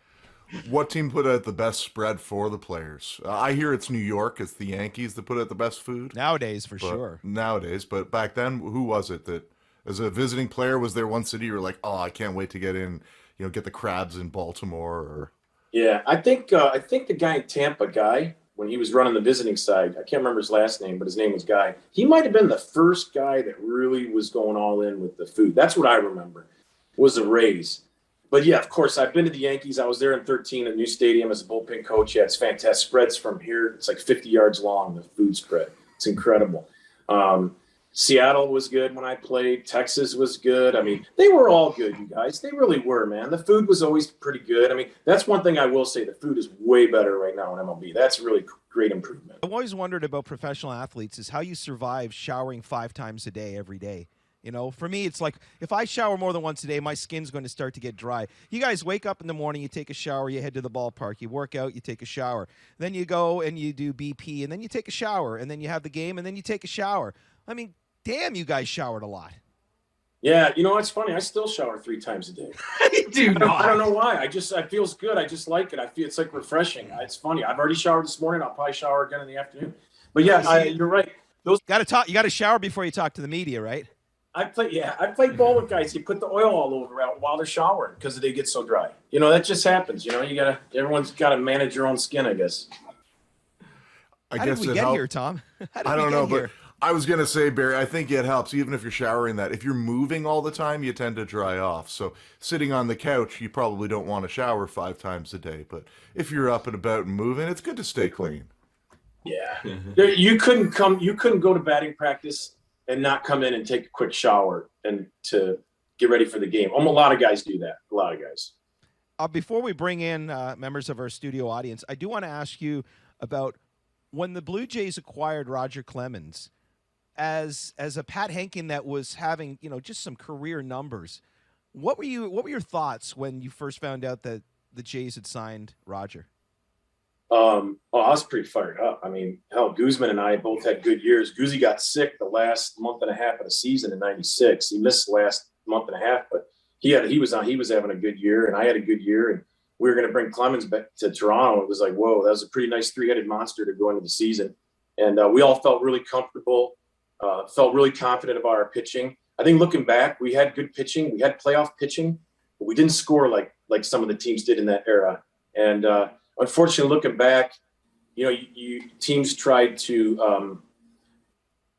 What team put out the best spread for the players? I hear it's New York. It's the Yankees that put out the best food. Nowadays, for sure. Nowadays. But back then, who was it that, as a visiting player, was there one city you were like, oh, I can't wait to get in, get the crabs in Baltimore? Or... Yeah, I think the guy in Tampa, when he was running the visiting side, I can't remember his last name, but his name was Guy. He might have been the first guy that really was going all in with the food. That's what I remember, was the Rays. But yeah, of course, I've been to the Yankees. I was there in 2013 at New Stadium as a bullpen coach. Yeah, it's fantastic. Spreads from here. It's like 50 yards long, the food spread. It's incredible. Seattle was good when I played. Texas was good. I mean, they were all good, you guys. They really were, man. The food was always pretty good. I mean, that's one thing I will say. The food is way better right now in MLB. That's really great improvement. I've always wondered about professional athletes is how you survive showering 5 times a day every day. For me, it's like if I shower more than once a day, my skin's going to start to get dry. You guys wake up in the morning, you take a shower, you head to the ballpark, you work out, you take a shower. Then you go and you do BP, and then you take a shower, and then you have the game, and then you take a shower. I mean, Damn, you guys showered a lot. Yeah, you know what's funny? I still shower 3 times a day. I don't know why. It feels good. I just like it. I feel it's like refreshing. It's funny. I've already showered this morning. I'll probably shower again in the afternoon. But yeah, you're right. You got to shower before you talk to the media, right? I play ball with guys. You put the oil all over while they're showering because they get so dry. You know, that just happens. You know, everyone's got to manage your own skin, I guess. How did we get here, Tom? I don't know, but I was going to say, Barry, I think it helps, even if you're showering that. If you're moving all the time, you tend to dry off. So sitting on the couch, you probably don't want to shower 5 times a day. But if you're up and about and moving, it's good to stay clean. Yeah. You couldn't go to batting practice and not come in and take a quick shower and to get ready for the game. A lot of guys do that. A lot of guys. Before we bring in members of our studio audience, I do want to ask you about when the Blue Jays acquired Roger Clemens. As a Pat Hentgen that was having, just some career numbers, what were your thoughts when you first found out that the Jays had signed Roger? I was pretty fired up. I mean, hell, Guzman and I both had good years. Guzzi got sick the last month and a half of the season in '96. He missed the last month and a half, but he was having a good year, and I had a good year, and we were going to bring Clemens back to Toronto. It was like, whoa, that was a pretty nice 3-headed monster to go into the season, and we all felt really comfortable. Felt really confident about our pitching. I think looking back, we had good pitching. We had playoff pitching, but we didn't score like some of the teams did in that era. And unfortunately, looking back, teams tried to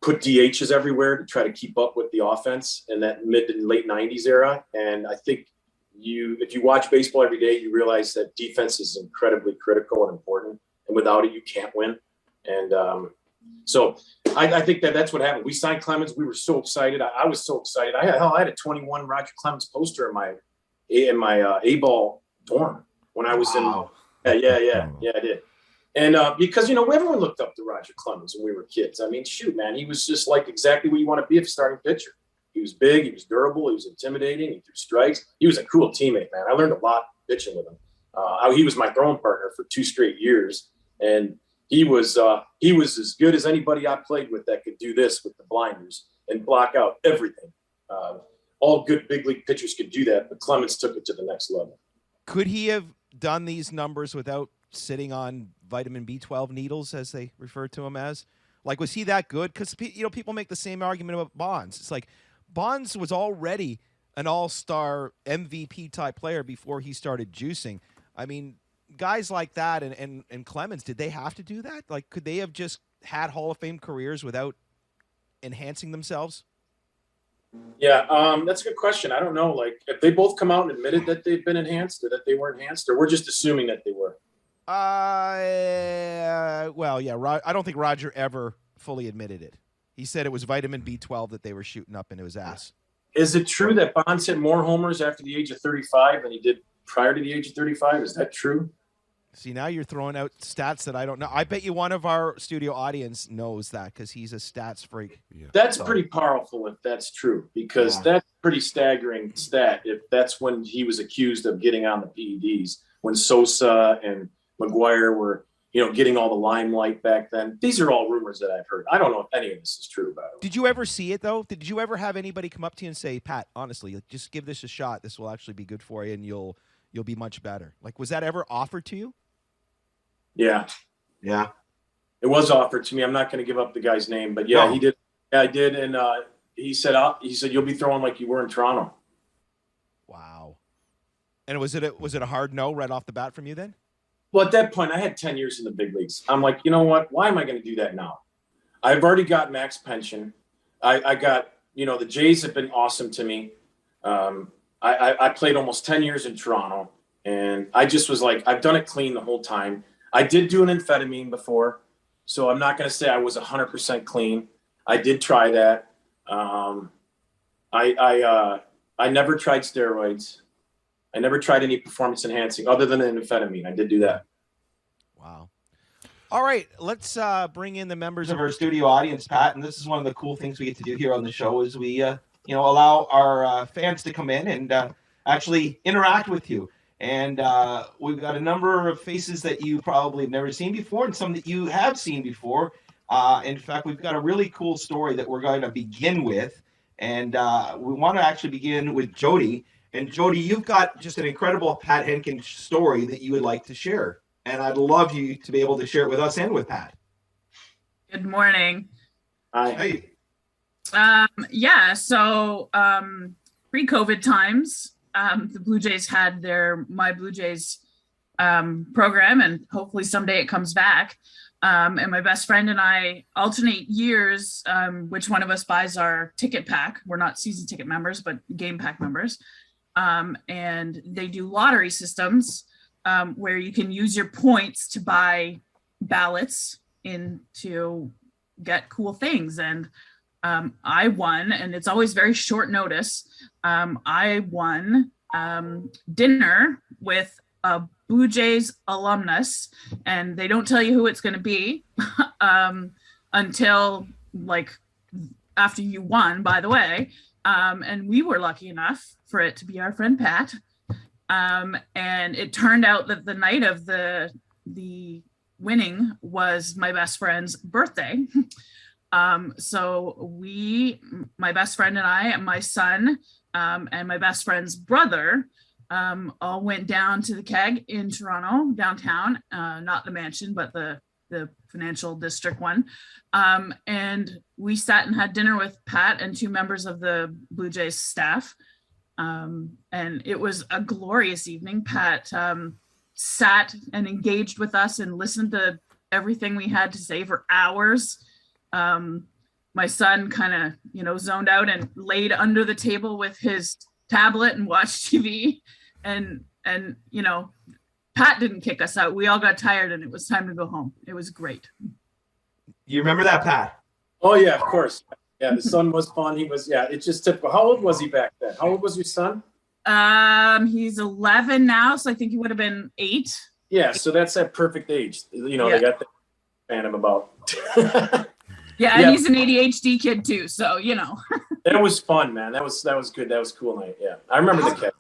put DHs everywhere to try to keep up with the offense in that mid and late 90s era. And I think if you watch baseball every day, you realize that defense is incredibly critical and important. And without it, you can't win. And so I think that's what happened. We signed Clemens. We were so excited. I was so excited. I had a 21 Roger Clemens poster in my A-ball dorm when I was in. Yeah, I did. And because everyone looked up to Roger Clemens when we were kids. I mean, shoot, man, he was just like exactly what you want to be a starting pitcher. He was big. He was durable. He was intimidating. He threw strikes. He was a cool teammate, man. I learned a lot pitching with him. He was my throwing partner for 2 straight years, and he was as good as anybody I played with that could do this with the blinders and block out everything. All good big league pitchers could do that, but Clemens took it to the next level. Could he have done these numbers without sitting on vitamin B12 needles, as they refer to him as? Like, was he that good? Because, people make the same argument about Bonds. It's like Bonds was already an all-star MVP-type player before he started juicing. I mean, guys like that and Clemens, did they have to do that? Like, could they have just had Hall of Fame careers without enhancing themselves? Yeah, that's a good question. I don't know. Like, if they both come out and admitted that they've been enhanced or that they were enhanced, or we're just assuming that they were. Well, yeah. I don't think Roger ever fully admitted it. He said it was vitamin B12 that they were shooting up into his ass. Is it true that Bonds hit more homers after the age of 35 than he did prior to the age of 35? Is that true? See, now you're throwing out stats that I don't know. I bet you one of our studio audience knows that because he's a stats freak. Yeah. That's pretty powerful if that's true, because that's a pretty staggering stat if that's when he was accused of getting on the PEDs, when Sosa and McGuire were, getting all the limelight back then. These are all rumors that I've heard. I don't know if any of this is true about it. Did you ever see it, though? Did you ever have anybody come up to you and say, Pat, honestly, just give this a shot. This will actually be good for you, and you'll be much better? Like, was that ever offered to you? Yeah. It was offered to me. I'm not going to give up the guy's name, but he did. Yeah, I did. And he said, you'll be throwing like you were in Toronto. Wow. And was it a hard no right off the bat from you then? Well, at that point, I had 10 years in the big leagues. I'm like, you know what? Why am I going to do that now? I've already got max pension. I got, the Jays have been awesome to me. I played almost 10 years in Toronto, and I just was like, I've done it clean the whole time. I did do an amphetamine before, so I'm not going to say I was 100% clean. I did try that. I never tried steroids. I never tried any performance enhancing other than an amphetamine. I did do that. Wow. All right, let's bring in the members of our studio audience, Pat. And this is one of the cool things we get to do here on the show is we, allow our fans to come in and actually interact with you. And we've got a number of faces that you probably have never seen before and some that you have seen before. In fact, we've got a really cool story that we're going to begin with. And we want to actually begin with Jody. And Jody, you've got just an incredible Pat Hentgen story that you would like to share. And I'd love you to be able to share it with us and with Pat. Good morning. Hi. Hey. So pre-COVID times, the Blue Jays had their My Blue Jays program, and hopefully someday it comes back. And my best friend and I alternate years, which one of us buys our ticket pack. We're not season ticket members, but game pack members. And they do lottery systems where you can use your points to buy ballots in to get cool things. And I won, and it's always very short notice. I won dinner with a Blue Jays alumnus, and they don't tell you who it's going to be until like after you won, by the way. And we were lucky enough for it to be our friend Pat. And it turned out that the night of the winning was my best friend's birthday. So my best friend and I, and my son, and my best friend's brother, all went down to the keg in Toronto, downtown, not the mansion, but the financial district one. And we sat and had dinner with Pat and two members of the Blue Jays staff. And it was a glorious evening. Pat sat and engaged with us and listened to everything we had to say for hours. My son kind of, zoned out and laid under the table with his tablet and watched TV. And Pat didn't kick us out. We all got tired and it was time to go home. It was great. You remember that, Pat? Oh yeah, of course. Yeah, the son was fun. He was, it's just typical. How old was he back then? How old was your son? He's 11 now, so I think he would have been 8. Yeah, so that's that perfect age. They got that phantom about. And he's an ADHD kid too, so That was fun, man. That was good. That was a cool night. Yeah, I remember the kid.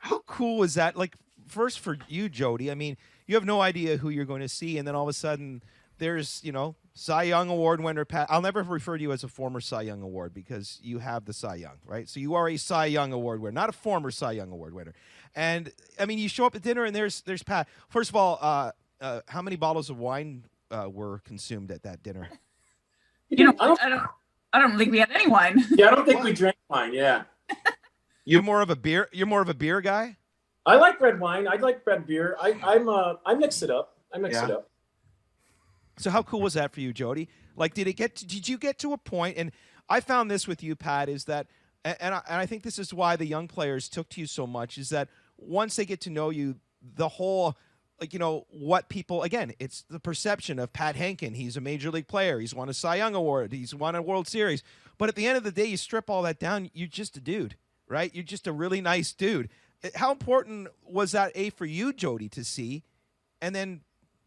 How cool was that? Like, first for you, Jody, I mean, you have no idea who you're going to see, and then all of a sudden there's, Cy Young Award winner Pat. I'll never refer to you as a former Cy Young Award because you have the Cy Young, right? So you are a Cy Young Award winner, not a former Cy Young Award winner. And, I mean, you show up at dinner and there's Pat. First of all, how many bottles of wine were consumed at that dinner? I don't think we had any wine. Yeah, I don't think we drank wine. Yeah. You're more of a beer guy? I like red wine. I like red beer. I mix it up. It up. So how cool was that for you, Jody? Like, did you get to a point, and I found this with you, Pat, is that, and I think this is why the young players took to you so much, is that once they get to know you, the whole, what people, again, it's the perception of Pat Hentgen. He's a major league player. He's won a Cy Young Award. He's won a World Series. But at the end of the day, you strip all that down, you're just a dude, right? You're just a really nice dude. How important was that, for you, Jody, to see? And then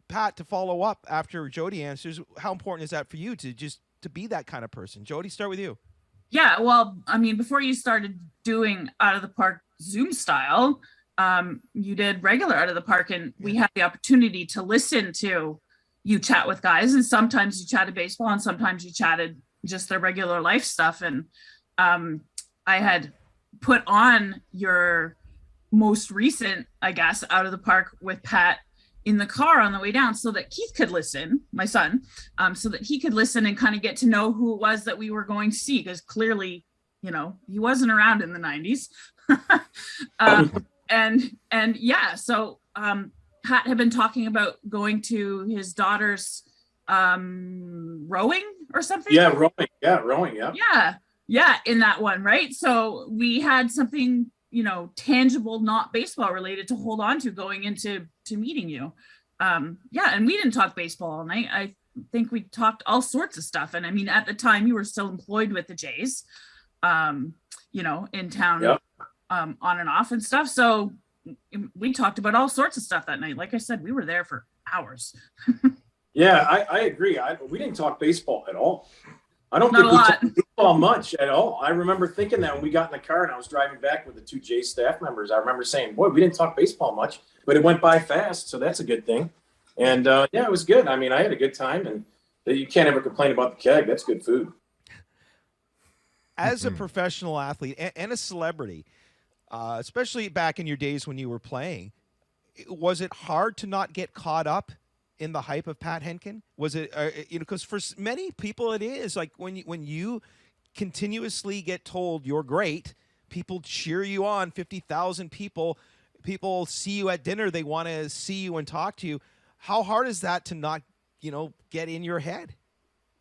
Pat, to follow up after Jody answers, how important is that for you to be that kind of person? Jody, start with you. Yeah, well, I mean, before you started doing Out of the Park Zoom style, you did regular Out of the Park, and we had the opportunity to listen to you chat with guys, and sometimes you chatted baseball and sometimes you chatted just their regular life stuff. And I had put on your most recent, I guess, Out of the Park with Pat in the car on the way down so that Keith could listen, my son, so that he could listen and kind of get to know who it was that we were going to see, because clearly, he wasn't around in the 90s. So Pat had been talking about going to his daughter's rowing or something. Yeah, rowing. Yeah, in that one, right? So we had something, tangible, not baseball related, to hold on to going into meeting you. And we didn't talk baseball all night. I think we talked all sorts of stuff. And I mean, at the time you were still employed with the Jays, in town, on and off and stuff. So we talked about all sorts of stuff that night. Like I said, we were there for hours. Yeah, I agree. We didn't talk baseball at all. I don't think Not we a lot. talked baseball much at all. I remember thinking that when we got in the car and I was driving back with the two Jays staff members, I remember saying, boy, we didn't talk baseball much, but it went by fast. So that's a good thing. And it was good. I mean, I had a good time, and You can't ever complain about the keg. That's good food. As a professional athlete and a celebrity, especially back in your days when you were playing, was it hard to not get caught up in the hype of Pat Hentgen? Was it, because for many people it is like when you continuously get told you're great, people cheer you on, 50,000 people see you at dinner, they want to see you and talk to you. How hard is that to not, get in your head?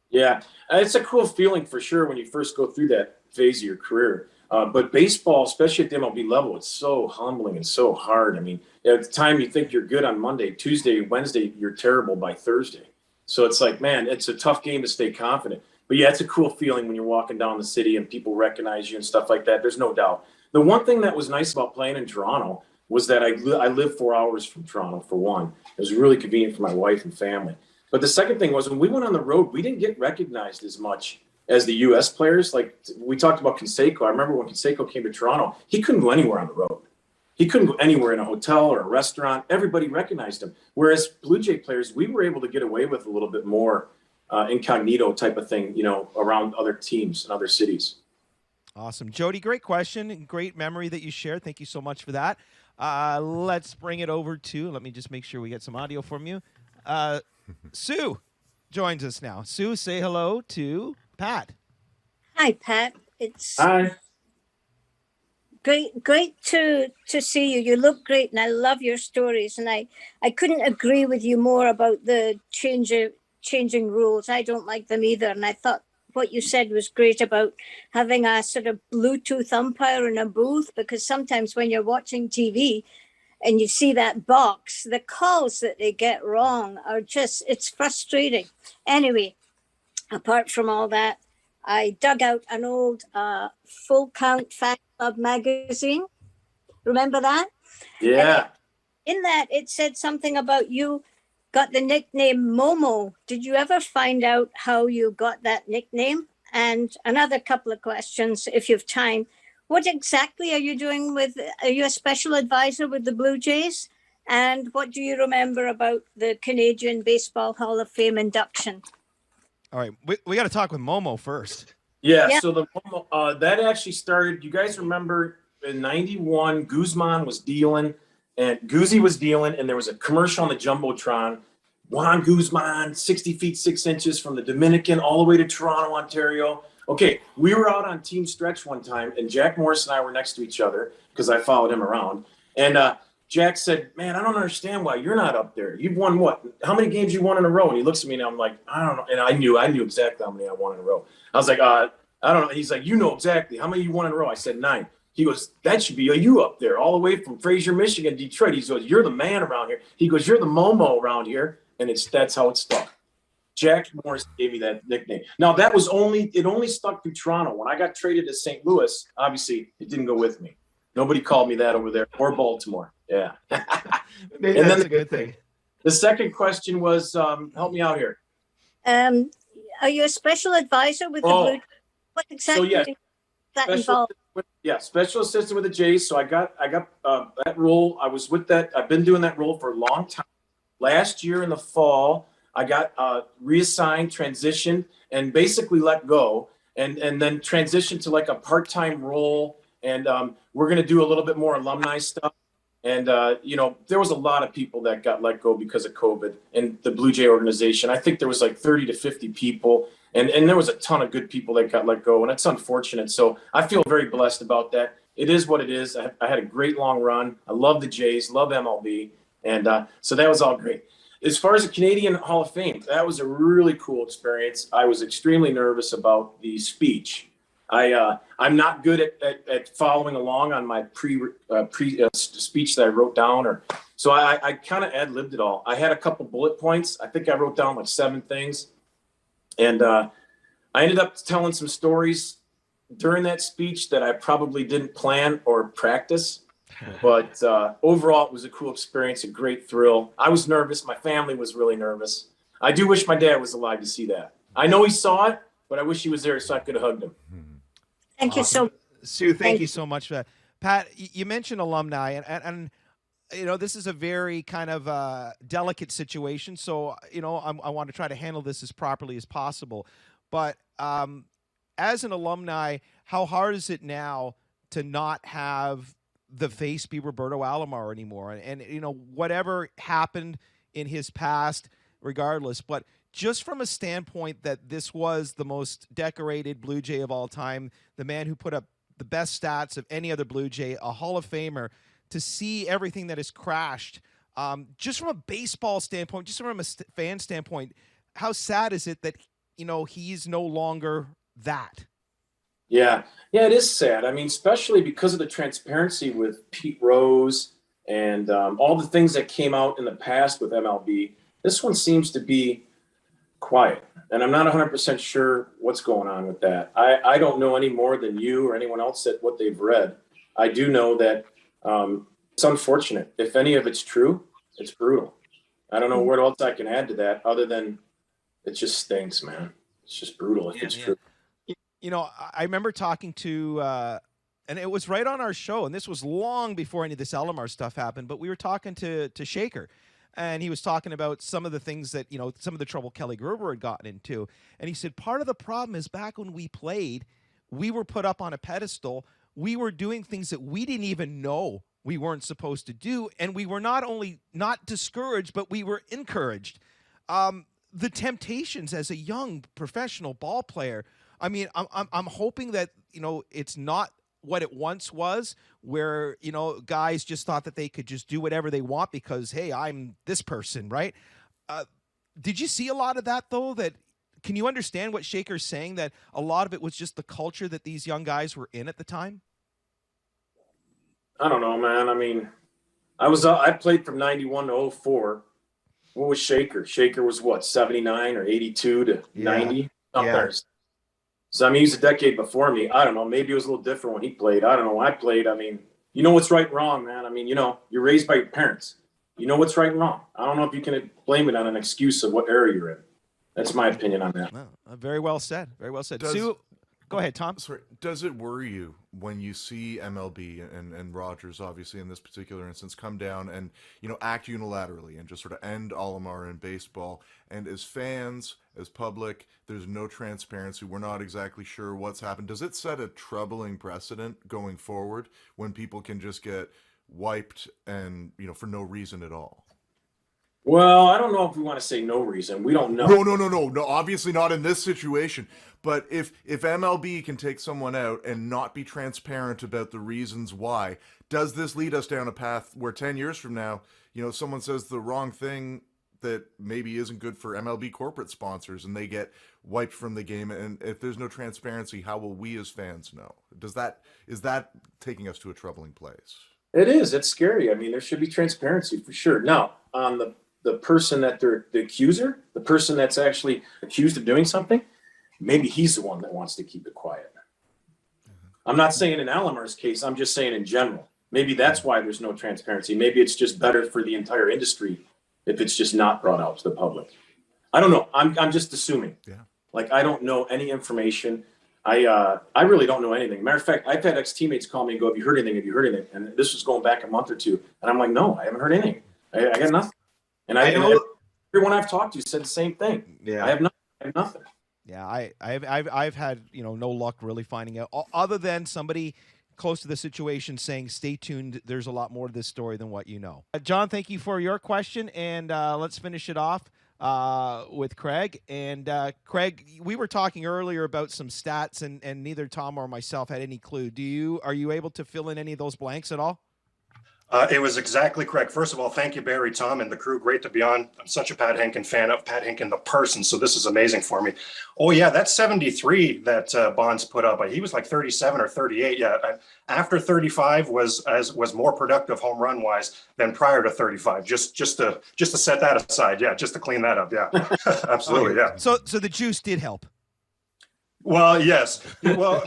Yeah, it's a cool feeling for sure when you first go through that phase of your career. But baseball, especially at the MLB level, it's so humbling and so hard. I mean, at the time you think you're good on Monday, Tuesday, Wednesday, you're terrible by Thursday. So it's like, man, it's a tough game to stay confident. But yeah, it's a cool feeling when you're walking down the city and people recognize you and stuff like that. There's no doubt. The one thing that was nice about playing in Toronto was that I live 4 hours from Toronto, for one. It was really convenient for my wife and family. But the second thing was when we went on the road, we didn't get recognized as much as the U.S. players. Like we talked about Canseco. I remember when Canseco came to Toronto, he couldn't go anywhere on the road. He couldn't go anywhere in a hotel or a restaurant. Everybody recognized him. Whereas Blue Jay players, we were able to get away with a little bit more incognito type of thing, around other teams and other cities. Awesome. Jody, great question and great memory that you shared. Thank you so much for that. Let's bring it over to, let me just make sure we get some audio from you. Sue joins us now. Sue, say hello to Pat. Hi, Pat. It's Hi. great to see you. You look great, and I love your stories. And I couldn't agree with you more about the changing rules. I don't like them either. And I thought what you said was great about having a sort of Bluetooth umpire in a booth, because sometimes when you're watching TV and you see that box, the calls that they get wrong are just, it's frustrating. Anyway, apart from all that, I dug out an old Full Count Fan Club magazine. Remember that? Yeah. In that, it said something about you got the nickname Momo. Did you ever find out how you got that nickname? And another couple of questions, if you have time. What exactly are you doing are you a special advisor with the Blue Jays? And what do you remember about the Canadian Baseball Hall of Fame induction? All right, we got to talk with Momo first. Yeah. So the Momo, that actually started, you guys remember in 91, Guzman was dealing, and Guzzi was dealing, and there was a commercial on the Jumbotron. Juan Guzman, 60 feet, 6 inches from the Dominican all the way to Toronto, Ontario. Okay, we were out on team stretch one time, and Jack Morris and I were next to each other because I followed him around. And Jack said, man, I don't understand why you're not up there. You've won what? How many games you won in a row? And he looks at me and I'm like, I don't know. And I knew exactly how many I won in a row. I was like, I don't know. He's like, you know exactly. How many you won in a row? I said 9. He goes, that should be you up there, all the way from Fraser, Michigan, Detroit. He goes, you're the man around here. He goes, you're the Momo around here. And that's how it stuck. Jack Morris gave me that nickname. Now it only stuck through Toronto. When I got traded to St. Louis, obviously it didn't go with me. Nobody called me that over there, or Baltimore. Yeah. Maybe and that's a good thing. The second question was, help me out here. Are you a special advisor with the Blue? What exactly does that involve? Special assistant with the Jays. So I got that role. I was with that. I've been doing that role for a long time. Last year in the fall, I got reassigned, transitioned, and basically let go, and then transitioned to like a part-time role. And we're going to do a little bit more alumni stuff. And, there was a lot of people that got let go because of COVID and the Blue Jay organization. I think there was like 30 to 50 people. And there was a ton of good people that got let go. And it's unfortunate. So I feel very blessed about that. It is what it is. I had a great long run. I love the Jays, love MLB. And so that was all great. As far as the Canadian Hall of Fame, that was a really cool experience. I was extremely nervous about the speech. I'm not good at following along on my pre speech that I wrote down, so I kind of ad-libbed it all. I had a couple bullet points. I think I wrote down like 7 things, and I ended up telling some stories during that speech that I probably didn't plan or practice. But overall, it was a cool experience, a great thrill. I was nervous. My family was really nervous. I do wish my dad was alive to see that. I know he saw it, but I wish he was there so I could have hugged him. Thank you so much. Sue, thank you so much for that. Pat, you mentioned alumni, and this is a very kind of delicate situation. So, I want to try to handle this as properly as possible. But as an alumni, how hard is it now to not have the face be Roberto Alomar anymore? And whatever happened in his past, regardless, but just from a standpoint that this was the most decorated Blue Jay of all time, the man who put up the best stats of any other Blue Jay, a Hall of Famer, to see everything that has crashed, just from a baseball standpoint, just from a fan standpoint, how sad is it that, he's no longer that? Yeah, it is sad. I mean, especially because of the transparency with Pete Rose and all the things that came out in the past with MLB. This one seems to be quiet, and I'm not 100% sure what's going on with that. I don't know any more than you or anyone else that what they've read. I do know that it's unfortunate. If any of it's true, it's brutal. I don't know what else I can add to that other than it just stinks, man. It's just brutal if it's true. I remember talking to, and it was right on our show, and this was long before any of this Alomar stuff happened, but we were talking to Shaker. And he was talking about some of the things that, some of the trouble Kelly Gruber had gotten into. And he said, part of the problem is back when we played, we were put up on a pedestal. We were doing things that we didn't even know we weren't supposed to do. And we were not only not discouraged, but we were encouraged. The temptations as a young professional ball player, I mean, I'm hoping that, it's not what it once was, where, guys just thought that they could just do whatever they want because, hey, I'm this person, right? Did you see a lot of that, though? Can you understand what Shaker's saying, that a lot of it was just the culture that these young guys were in at the time? I don't know, man. I mean, I played from 91 to 04. What was Shaker? Shaker was what, 79 or 82 to 90? Up there. So, I mean, he's a decade before me. I don't know. Maybe it was a little different when he played. I don't know. I played. I mean, what's right and wrong, man. I mean, you're raised by your parents. You know what's right and wrong. I don't know if you can blame it on an excuse of what era you're in. That's my opinion on that. Well, very well said. Very well said. Sue, go ahead, Tom. Sorry. Does it worry you when you see MLB and Rogers, obviously in this particular instance, come down and, act unilaterally and just sort of end Alomar in baseball? And as fans, as public, there's no transparency. We're not exactly sure what's happened. Does it set a troubling precedent going forward when people can just get wiped and, for no reason at all? Well, I don't know if we want to say no reason. We don't know. No. Obviously not in this situation. But if MLB can take someone out and not be transparent about the reasons why, does this lead us down a path where 10 years from now, someone says the wrong thing that maybe isn't good for MLB corporate sponsors and they get wiped from the game? And if there's no transparency, how will we as fans know? Is that taking us to a troubling place? It is. It's scary. I mean, there should be transparency for sure. Now, on the person that they're the accuser, the person that's actually accused of doing something, maybe he's the one that wants to keep it quiet. I'm not saying in Alomar's case, I'm just saying in general. Maybe that's why there's no transparency. Maybe it's just better for the entire industry if it's just not brought out to the public. I don't know. I'm just assuming. Yeah. Like, I don't know any information. I really don't know anything. Matter of fact, I've had ex-teammates call me and go, have you heard anything? Have you heard anything? And this was going back a month or two. And I'm like, no, I haven't heard anything. I got nothing. And everyone I've talked to said the same thing. Yeah. I have nothing. Yeah, I've had no luck really finding out, other than somebody close to the situation saying, stay tuned, there's a lot more to this story than what you know. John, thank you for your question, and let's finish it off with Craig. And Craig, we were talking earlier about some stats, and neither Tom or myself had any clue. Are you able to fill in any of those blanks at all? It was exactly correct. First of all, thank you, Barry, Tom, and the crew. Great to be on. I'm such a Pat Hentgen fan of Pat Hentgen, the person. So this is amazing for me. Oh, yeah, that's 73 that Bonds put up. He was like 37 or 38. Yeah, after 35 was more productive home run wise than prior to 35. Just to set that aside. Yeah, just to clean that up. Yeah, absolutely. Yeah. So the juice did help. Well, yes. Well.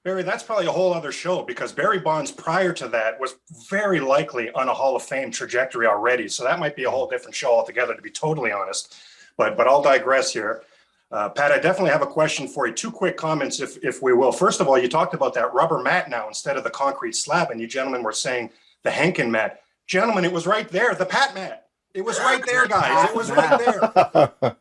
Barry, that's probably a whole other show, because Barry Bonds prior to that was very likely on a Hall of Fame trajectory already. So that might be a whole different show altogether, to be totally honest. But I'll digress here. Pat, I definitely have a question for you. Two quick comments, if we will. First of all, you talked about that rubber mat now instead of the concrete slab, and you gentlemen were saying the Hentgen mat. Gentlemen, it was right there. The Pat mat. It was right there, guys. It was right there.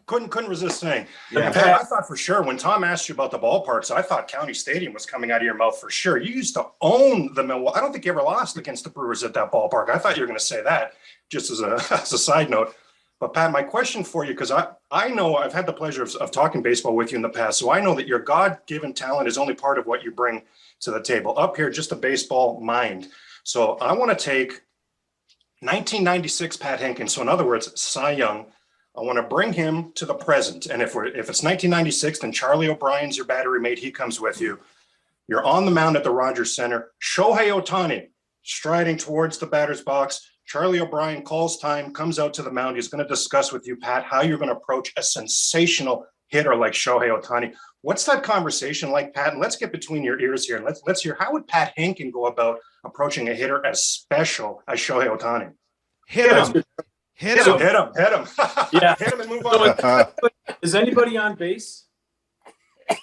Couldn't resist saying. Yeah. Pat, I thought for sure when Tom asked you about the ballparks, I thought County Stadium was coming out of your mouth for sure. You used to own the Milwaukee. I don't think you ever lost against the Brewers at that ballpark. I thought you were going to say that just as a side note. But Pat, my question for you, because I know I've had the pleasure of talking baseball with you in the past, so I know that your God-given talent is only part of what you bring to the table. Up here, just a baseball mind. So I want to take 1996 Pat Hentgen. So in other words, Cy Young. I want to bring him to the present. And if it's 1996, then Charlie O'Brien's your battery mate. He comes with you. You're on the mound at the Rogers Center. Shohei Ohtani striding towards the batter's box. Charlie O'Brien calls time, comes out to the mound. He's going to discuss with you, Pat, how you're going to approach a sensational hitter like Shohei Ohtani. What's that conversation like, Pat? And let's get between your ears here. And let's hear, how would Pat Hentgen go about approaching a hitter as special as Shohei Ohtani? Hit him. Hit him. Hit him. Yeah. Hit him and move on. Is anybody on base?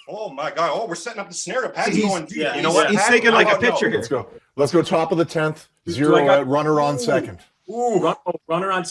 Oh my God! Oh, we're setting up the scenario. Pat's He's- going deep. yeah, You know what? He's Pat, taking like a I don't know. picture here. Let's go top of the 10th. Zero I got- runner on second. Ooh, Runner on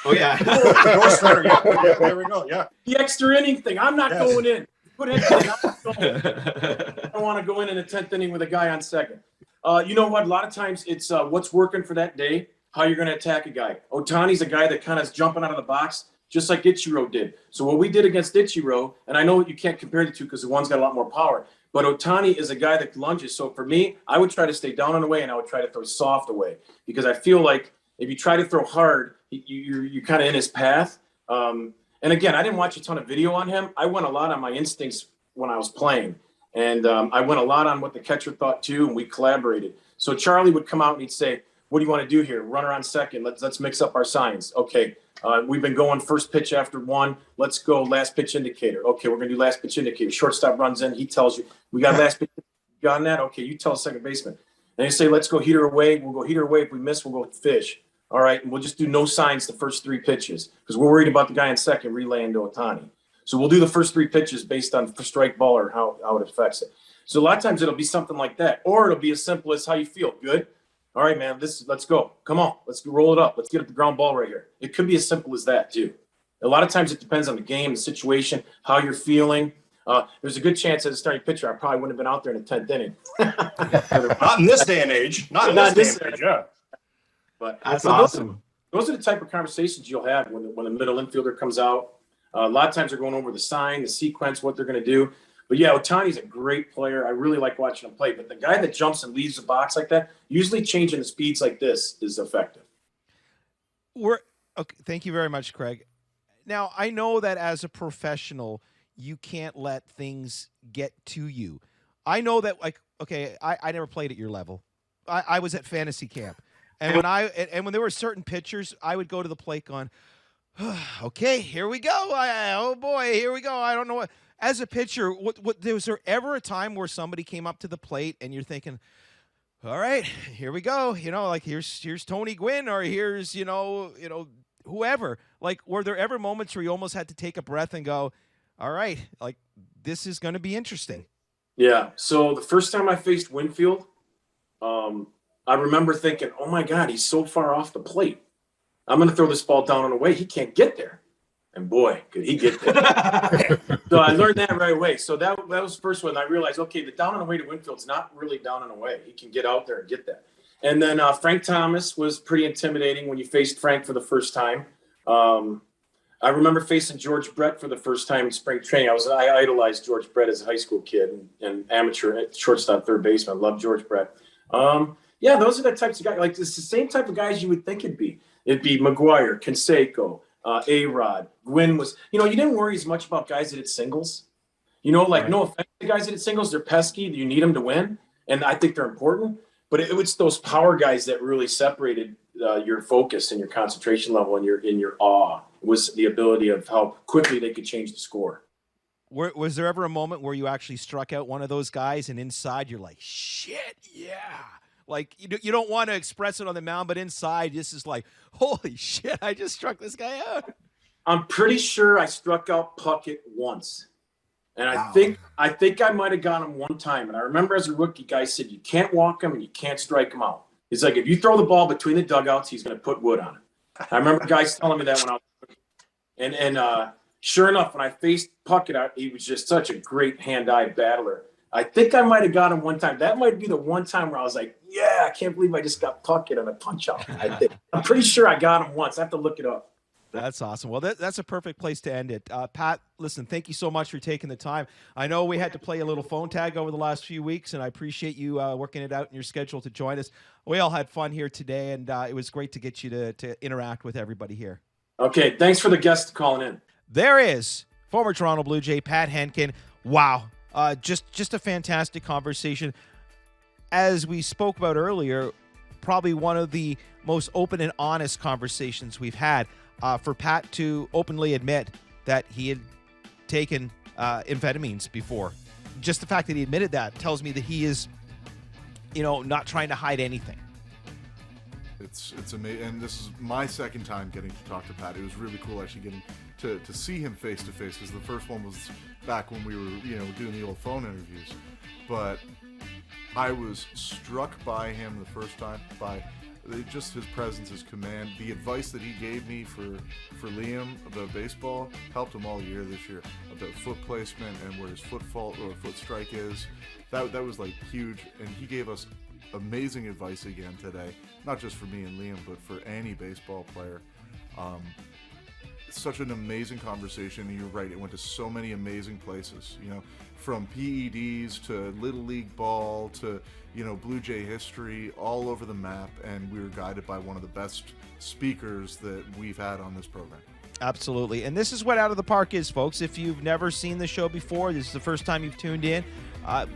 Oh yeah. the Ghost Runner. Yeah, there we go. Yeah. the extra inning thing. I'm not Yes. going in. Put it in. I'm not going. I don't want to go in the 10th inning with a guy on second. You know what? A lot of times it's what's working for that day, how you're going to attack a guy. Ohtani's a guy that kind of is jumping out of the box, just like Ichiro did. So what we did against Ichiro, and I know you can't compare the two because the one's got a lot more power, but Ohtani is a guy that lunges. So for me, I would try to stay down and away, and I would try to throw soft away because I feel like if you try to throw hard, you're kind of in his path. And again, I didn't watch a ton of video on him. I went a lot on my instincts when I was playing. And I went a lot on what the catcher thought too, and we collaborated. So Charlie would come out and he'd say, what do you want to do here? Runner on second. Let's mix up our signs. Okay. We've been going first pitch after one. Let's go last pitch indicator. Okay, we're going to do last pitch indicator. Shortstop runs in. He tells you, we got last pitch. You got that? Okay, you tell second baseman. And they say, let's go heater away. We'll go heater away. If we miss, we'll go fish. All right, and we'll just do no signs the first three pitches because we're worried about the guy in second relaying to Ohtani. So we'll do the first three pitches based on strike ball or how it affects it. So a lot of times it'll be something like that. Or it'll be as simple as how you feel. Good? All right, man, let's go. Come on. Let's roll it up. Let's get up the ground ball right here. It could be as simple as that, too. A lot of times it depends on the game, the situation, how you're feeling. There's a good chance as a starting pitcher, I probably wouldn't have been out there in the 10th inning. Not in this day and age. Not in this day and age, yeah. But That's so awesome. Those are the type of conversations you'll have when the middle infielder comes out. A lot of times they're going over the sign, the sequence, what they're going to do. But yeah, Ohtani's a great player. I really like watching him play. But the guy that jumps and leaves the box like that, usually changing the speeds like this is effective. Okay, thank you very much, Craig. Now, I know that as a professional, you can't let things get to you. I know that, like, okay, I never played at your level. I was at fantasy camp. And when there were certain pitchers, I would go to the plate going, okay, here we go. Oh boy, here we go. I don't know what. As a pitcher, was there ever a time where somebody came up to the plate and you're thinking, all right, here we go. You know, like here's Tony Gwynn or here's you know whoever. Like, were there ever moments where you almost had to take a breath and go, all right, like this is going to be interesting? Yeah. So the first time I faced Winfield, I remember thinking, oh my God, he's so far off the plate. I'm going to throw this ball down and away. He can't get there. And boy, could he get there. So I learned that right away. So that was the first one. I realized, okay, the down and away to Winfield's not really down and away. He can get out there and get that. And then Frank Thomas was pretty intimidating when you faced Frank for the first time. I remember facing George Brett for the first time in spring training. I idolized George Brett as a high school kid and amateur at shortstop, third baseman. I love George Brett. Yeah, those are the types of guys. Like, it's the same type of guys you would think it'd be. It'd be McGuire, Canseco, A-Rod. Gwynn was, you didn't worry as much about guys that hit singles. No offense to guys that hit singles. They're pesky. You need them to win. And I think they're important. But it was those power guys that really separated your focus and your concentration level and your awe. It was the ability of how quickly they could change the score. Was there ever a moment where you actually struck out one of those guys and inside you're like, shit, yeah. Like, you don't want to express it on the mound, but inside this is like, holy shit, I just struck this guy out. I'm pretty sure I struck out Puckett once. And Wow. I think I might have got him one time. And I remember as a rookie, guy said, you can't walk him and you can't strike him out. He's like, if you throw the ball between the dugouts, he's going to put wood on it. I remember guys telling me that when I was, and sure enough, when I faced Puckett, he was just such a great hand-eye battler. I think I might have got him one time. That might be the one time where I was like, yeah, I can't believe I just got Puckett on a punch-out. I'm pretty sure I got him once. I have to look it up. That's awesome. Well, that's a perfect place to end it. Pat, listen, thank you so much for taking the time. I know we had to play a little phone tag over the last few weeks, and I appreciate you working it out in your schedule to join us. We all had fun here today, and it was great to get you to interact with everybody here. Okay, thanks for the guests calling in. There is former Toronto Blue Jay Pat Hentgen. Wow, just a fantastic conversation. As we spoke about earlier, probably one of the most open and honest conversations we've had. For Pat to openly admit that he had taken amphetamines before. Just the fact that he admitted that tells me that he is, not trying to hide anything. It's amazing, and this is my second time getting to talk to Pat. It was really cool actually getting to see him face to face, because the first one was back when we were doing the old phone interviews. But I was struck by him the first time, by just his presence, his command, the advice that he gave me for Liam about baseball helped him all year this year, about foot placement and where his foot fault or foot strike is. That was like huge, and he gave us amazing advice again today, not just for me and Liam, but for any baseball player. Such an amazing conversation, and you're right, it went to so many amazing places, from PEDs to Little League ball to Blue Jay history, all over the map, and we were guided by one of the best speakers that we've had on this program. Absolutely. And this is what Out of the Park is, folks. If you've never seen the show before, this is the first time you've tuned in,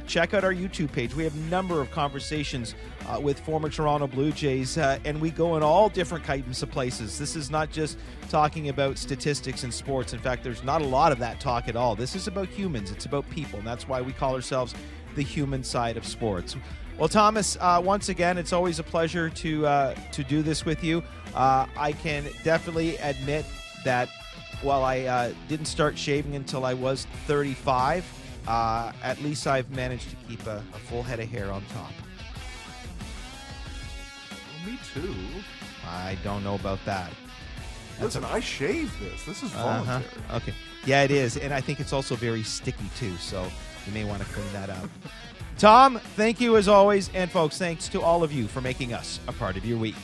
check out our YouTube page. We have a number of conversations with former Toronto Blue Jays, and we go in all different kinds of places. This is not just talking about statistics and sports. In fact, there's not a lot of that talk at all. This is about humans. It's about people, and that's why we call ourselves the human side of sports. Well, Thomas, once again, it's always a pleasure to do this with you. I can definitely admit that while I didn't start shaving until I was 35, at least I've managed to keep a full head of hair on top. Well, me too. I don't know about that. Listen, I shaved this. This is voluntary. Okay. Yeah, it is. And I think it's also very sticky, too. So you may want to clean that out. Tom, thank you as always. And folks, thanks to all of you for making us a part of your week.